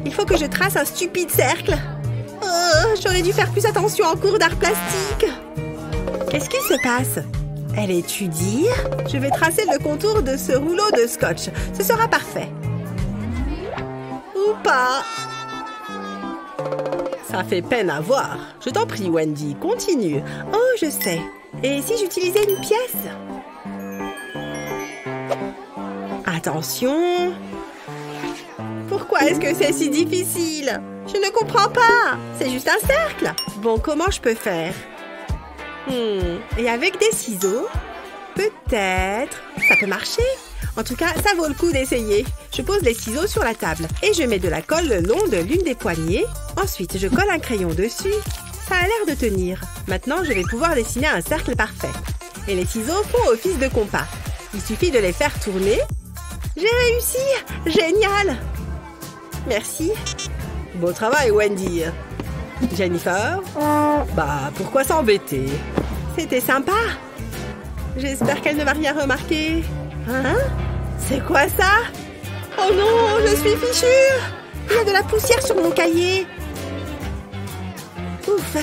il faut que je trace un stupide cercle. Oh, j'aurais dû faire plus attention en cours d'art plastique. Qu'est-ce qui se passe? Elle étudie. Je vais tracer le contour de ce rouleau de scotch. Ce sera parfait. Ou pas. Ça fait peine à voir. Je t'en prie, Wendy, continue. Oh, je sais. Et si j'utilisais une pièce? Attention. Pourquoi est-ce que c'est si difficile? Je ne comprends pas. C'est juste un cercle. Bon, comment je peux faire? Et avec des ciseaux? Peut-être. Ça peut marcher. En tout cas, ça vaut le coup d'essayer. Je pose les ciseaux sur la table et je mets de la colle le long de l'une des poignées. Ensuite, je colle un crayon dessus. Ça a l'air de tenir. Maintenant, je vais pouvoir dessiner un cercle parfait. Et les ciseaux font office de compas. Il suffit de les faire tourner. J'ai réussi! Génial! Merci. Beau travail, Wendy. Jennifer? Bah, pourquoi s'embêter? C'était sympa. J'espère qu'elle ne va rien remarquer. Hein? C'est quoi ça? Oh non, je suis fichue! Il y a de la poussière sur mon cahier. Ouf!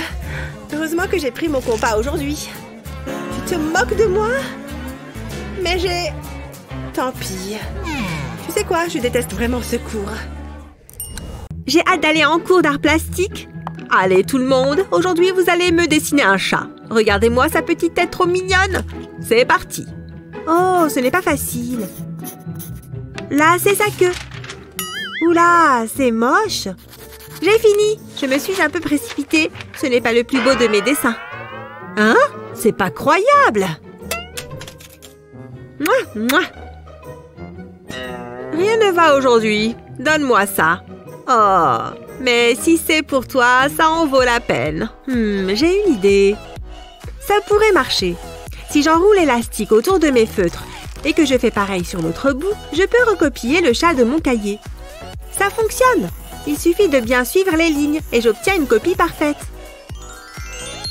Heureusement que j'ai pris mon compas aujourd'hui. Tu te moques de moi? Mais j'ai tant pis. Tu sais quoi, je déteste vraiment ce cours. J'ai hâte d'aller en cours d'art plastique. Allez tout le monde, aujourd'hui vous allez me dessiner un chat. Regardez-moi sa petite tête trop mignonne. C'est parti. Oh, ce n'est pas facile. Là, c'est sa queue. Oula, c'est moche. J'ai fini. Je me suis un peu précipitée. Ce n'est pas le plus beau de mes dessins. Hein? C'est pas croyable. Mouah, mouah. Rien ne va aujourd'hui. Donne-moi ça. Oh, mais si c'est pour toi, ça en vaut la peine. J'ai une idée. Ça pourrait marcher. Si j'enroule l'élastique autour de mes feutres et que je fais pareil sur l'autre bout, je peux recopier le chat de mon cahier. Ça fonctionne. Il suffit de bien suivre les lignes et j'obtiens une copie parfaite.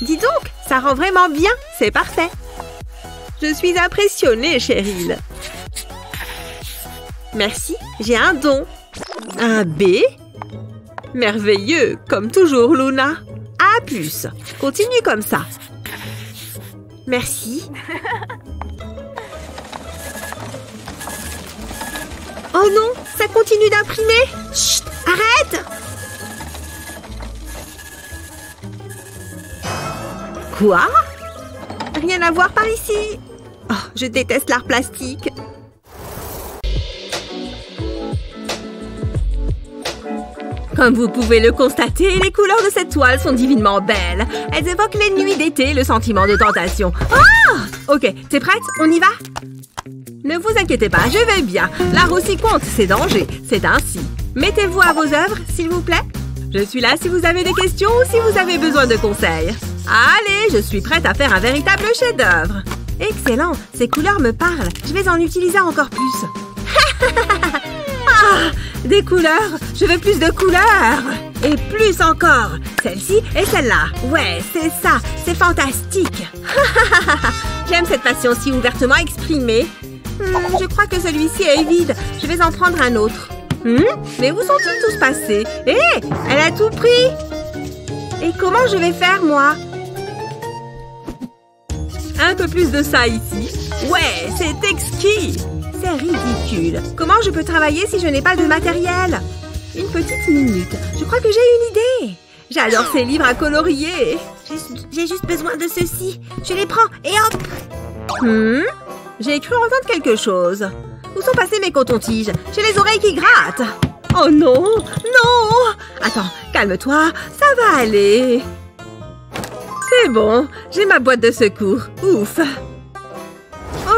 Dis donc, ça rend vraiment bien. C'est parfait. Je suis impressionnée, Cheryl. Merci, j'ai un don. Un B? Merveilleux, comme toujours, Luna. A plus. Continue comme ça. Merci. Oh non, ça continue d'imprimer. Chut, arrête! Quoi? Rien à voir par ici. Oh, je déteste l'art plastique. Comme vous pouvez le constater, les couleurs de cette toile sont divinement belles. Elles évoquent les nuits d'été, le sentiment de tentation. Ah! Ok, t'es prête? On y va? Ne vous inquiétez pas, je vais bien. L'art aussi compte, c'est danger. C'est ainsi. Mettez-vous à vos œuvres, s'il vous plaît. Je suis là si vous avez des questions ou si vous avez besoin de conseils. Allez, je suis prête à faire un véritable chef-d'œuvre. Excellent, ces couleurs me parlent. Je vais en utiliser encore plus. Ah, des couleurs. Je veux plus de couleurs. Et plus encore. Celle-ci et celle-là. Ouais, c'est ça. C'est fantastique. J'aime cette passion si ouvertement exprimée. Je crois que celui-ci est vide. Je vais en prendre un autre. Mais où sont-ils tous passés? Hé, elle a tout pris. Et comment je vais faire, moi? Un peu plus de ça ici. Ouais, c'est exquis. C'est ridicule. Comment je peux travailler si je n'ai pas de matériel? Une petite minute. Je crois que j'ai une idée. J'adore ces livres à colorier. J'ai juste besoin de ceux-ci. Je les prends et hop. J'ai cru entendre quelque chose. Où sont passés mes cotons-tiges? J'ai les oreilles qui grattent. Oh non, non. Attends, calme-toi. Ça va aller. C'est bon. J'ai ma boîte de secours. Ouf.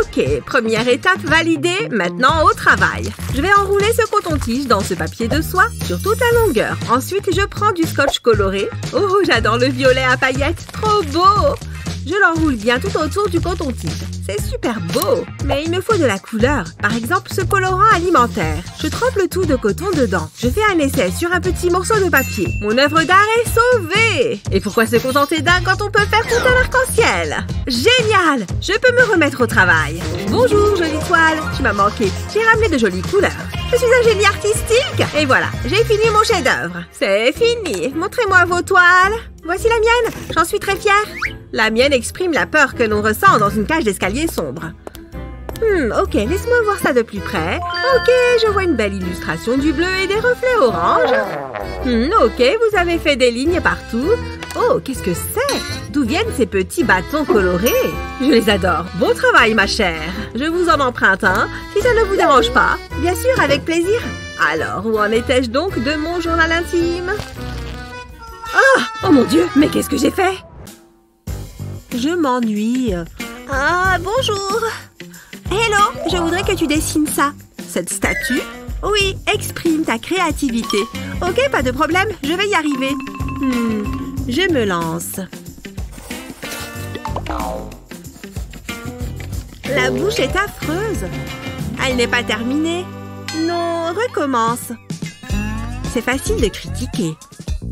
Ok, première étape validée. Maintenant, au travail. Je vais enrouler ce coton-tige dans ce papier de soie sur toute la longueur. Ensuite, je prends du scotch coloré. Oh, j'adore le violet à paillettes. Trop beau! Je l'enroule bien tout autour du coton-tige. C'est super beau! Mais il me faut de la couleur. Par exemple, ce colorant alimentaire. Je trempe le tout de coton dedans. Je fais un essai sur un petit morceau de papier. Mon œuvre d'art est sauvée! Et pourquoi se contenter d'un quand on peut faire tout un arc-en-ciel? Génial! Je peux me remettre au travail. Bonjour, jolie toile. Tu m'as manqué. J'ai ramené de jolies couleurs. Je suis un génie artistique. Et voilà, j'ai fini mon chef-d'œuvre. C'est fini. Montrez-moi vos toiles. Voici la mienne. J'en suis très fière. La mienne exprime la peur que l'on ressent dans une cage d'escalier sombre. Ok, laisse-moi voir ça de plus près. Ok, je vois une belle illustration du bleu et des reflets orange. Ok, vous avez fait des lignes partout. Oh, qu'est-ce que c'est? D'où viennent ces petits bâtons colorés? Je les adore. Bon travail, ma chère. Je vous en emprunte un, si ça ne vous dérange pas. Bien sûr, avec plaisir. Alors, où en étais-je donc de mon journal intime? Oh mon Dieu, mais qu'est-ce que j'ai fait? Je m'ennuie. Ah, bonjour. Hello, je voudrais que tu dessines ça. Cette statue? Oui, exprime ta créativité. Ok, pas de problème, je vais y arriver. Je me lance. La bouche est affreuse. Elle n'est pas terminée. Non, recommence. C'est facile de critiquer.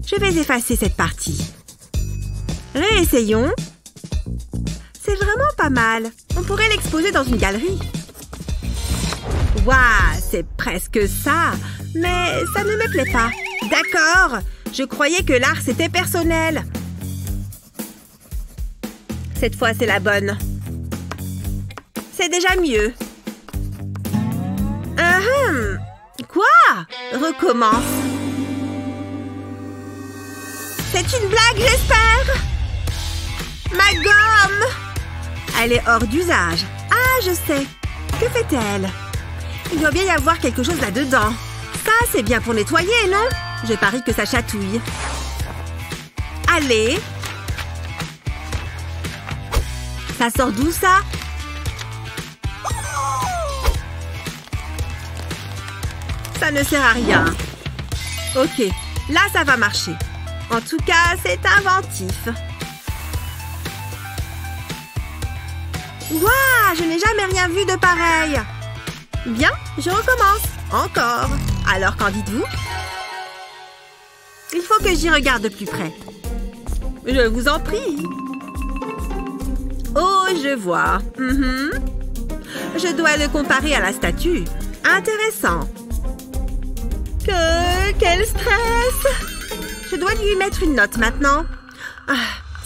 Je vais effacer cette partie. Réessayons. C'est vraiment pas mal. On pourrait l'exposer dans une galerie. Waouh, c'est presque ça. Mais ça ne me plaît pas. D'accord. Je croyais que l'art, c'était personnel. Cette fois, c'est la bonne. C'est déjà mieux. Quoi? Recommence. C'est une blague, j'espère. Ma gomme. Elle est hors d'usage. Ah, je sais. Que fait-elle? Il doit bien y avoir quelque chose là-dedans. Ça, c'est bien pour nettoyer, non? Je parie que ça chatouille. Allez. Ça sort d'où, ça? Ça ne sert à rien. Ok, là, ça va marcher. En tout cas, c'est inventif. Waouh, je n'ai jamais rien vu de pareil. Bien, je recommence. Encore. Alors, qu'en dites-vous? Il faut que j'y regarde de plus près. Je vous en prie. Oh, je vois. Je dois le comparer à la statue. Intéressant. Quel stress! Je dois lui mettre une note maintenant. Ah,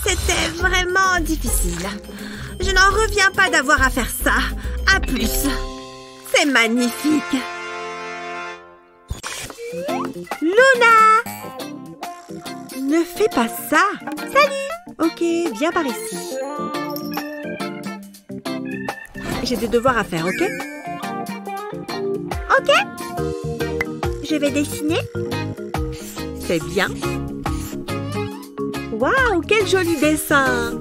c'était vraiment difficile. Je n'en reviens pas d'avoir à faire ça. À plus. C'est magnifique. Luna! Ne fais pas ça. Salut! Ok, viens par ici. J'ai des devoirs à faire, ok? Ok. Je vais dessiner. C'est bien. Waouh, quel joli dessin!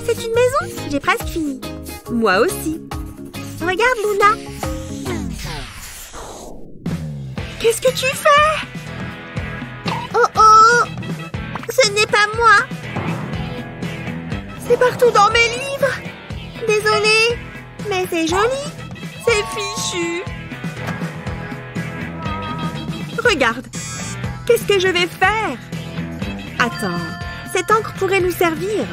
C'est une maison? J'ai presque fini. Moi aussi. Regarde, Luna. Qu'est-ce que tu fais? Oh oh! Ce n'est pas moi. C'est partout dans mes livres. Désolée, mais c'est joli. C'est fichu. Regarde. Qu'est-ce que je vais faire? Attends, cette encre pourrait nous servir.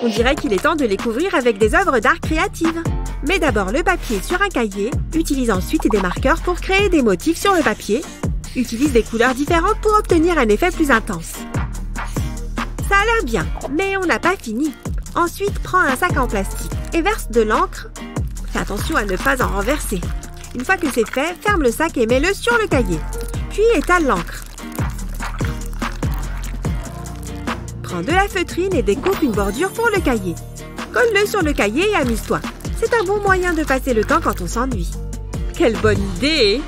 On dirait qu'il est temps de les couvrir avec des œuvres d'art créatives. Mets d'abord le papier sur un cahier. Utilise ensuite des marqueurs pour créer des motifs sur le papier. Utilise des couleurs différentes pour obtenir un effet plus intense. Ça a l'air bien, mais on n'a pas fini. Ensuite, prends un sac en plastique et verse de l'encre. Fais attention à ne pas en renverser. Une fois que c'est fait, ferme le sac et mets-le sur le cahier. Puis étale l'encre. Prends de la feutrine et découpe une bordure pour le cahier. Colle-le sur le cahier et amuse-toi. C'est un bon moyen de passer le temps quand on s'ennuie. Quelle bonne idée!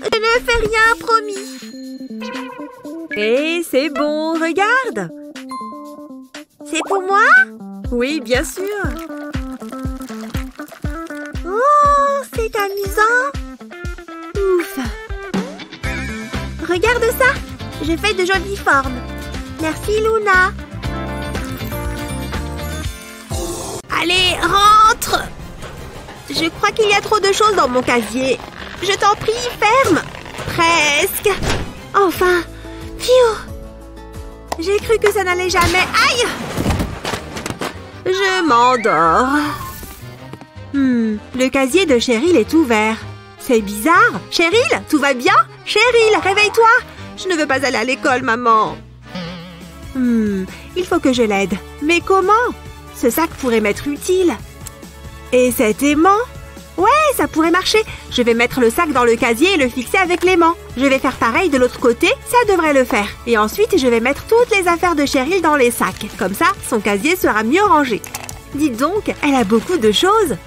Je ne fais rien, promis. Et c'est bon, regarde! C'est pour moi? Oui, bien sûr. Oh, c'est amusant. Ouf. Regarde ça. J'ai fait de jolies formes. Merci, Luna. Allez, rentre. Je crois qu'il y a trop de choses dans mon casier. Je t'en prie, ferme. Presque. Enfin. Phew. J'ai cru que ça n'allait jamais. Aïe. Je m'endors. Le casier de Cheryl est ouvert. C'est bizarre. Cheryl, tout va bien? Cheryl, réveille-toi. Je ne veux pas aller à l'école, maman. Il faut que je l'aide. Mais comment? Ce sac pourrait m'être utile. Et cet aimant? Ouais, ça pourrait marcher. Je vais mettre le sac dans le casier et le fixer avec l'aimant. Je vais faire pareil de l'autre côté, ça devrait le faire. Et ensuite, je vais mettre toutes les affaires de Cheryl dans les sacs. Comme ça, son casier sera mieux rangé. Dites donc, elle a beaucoup de choses.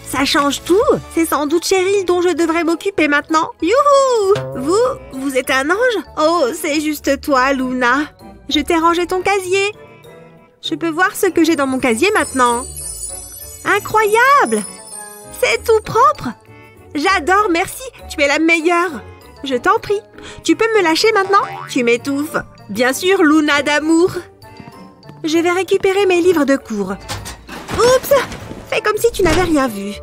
Ça change tout. C'est sans doute Cheryl dont je devrais m'occuper maintenant. Youhou! Vous êtes un ange? Oh, c'est juste toi, Luna. Je t'ai rangé ton casier. Je peux voir ce que j'ai dans mon casier maintenant. Incroyable! C'est tout propre. J'adore, merci. Tu es la meilleure. Je t'en prie. Tu peux me lâcher maintenant? Tu m'étouffes. Bien sûr, Luna d'amour. Je vais récupérer mes livres de cours. Oups! Fais comme si tu n'avais rien vu.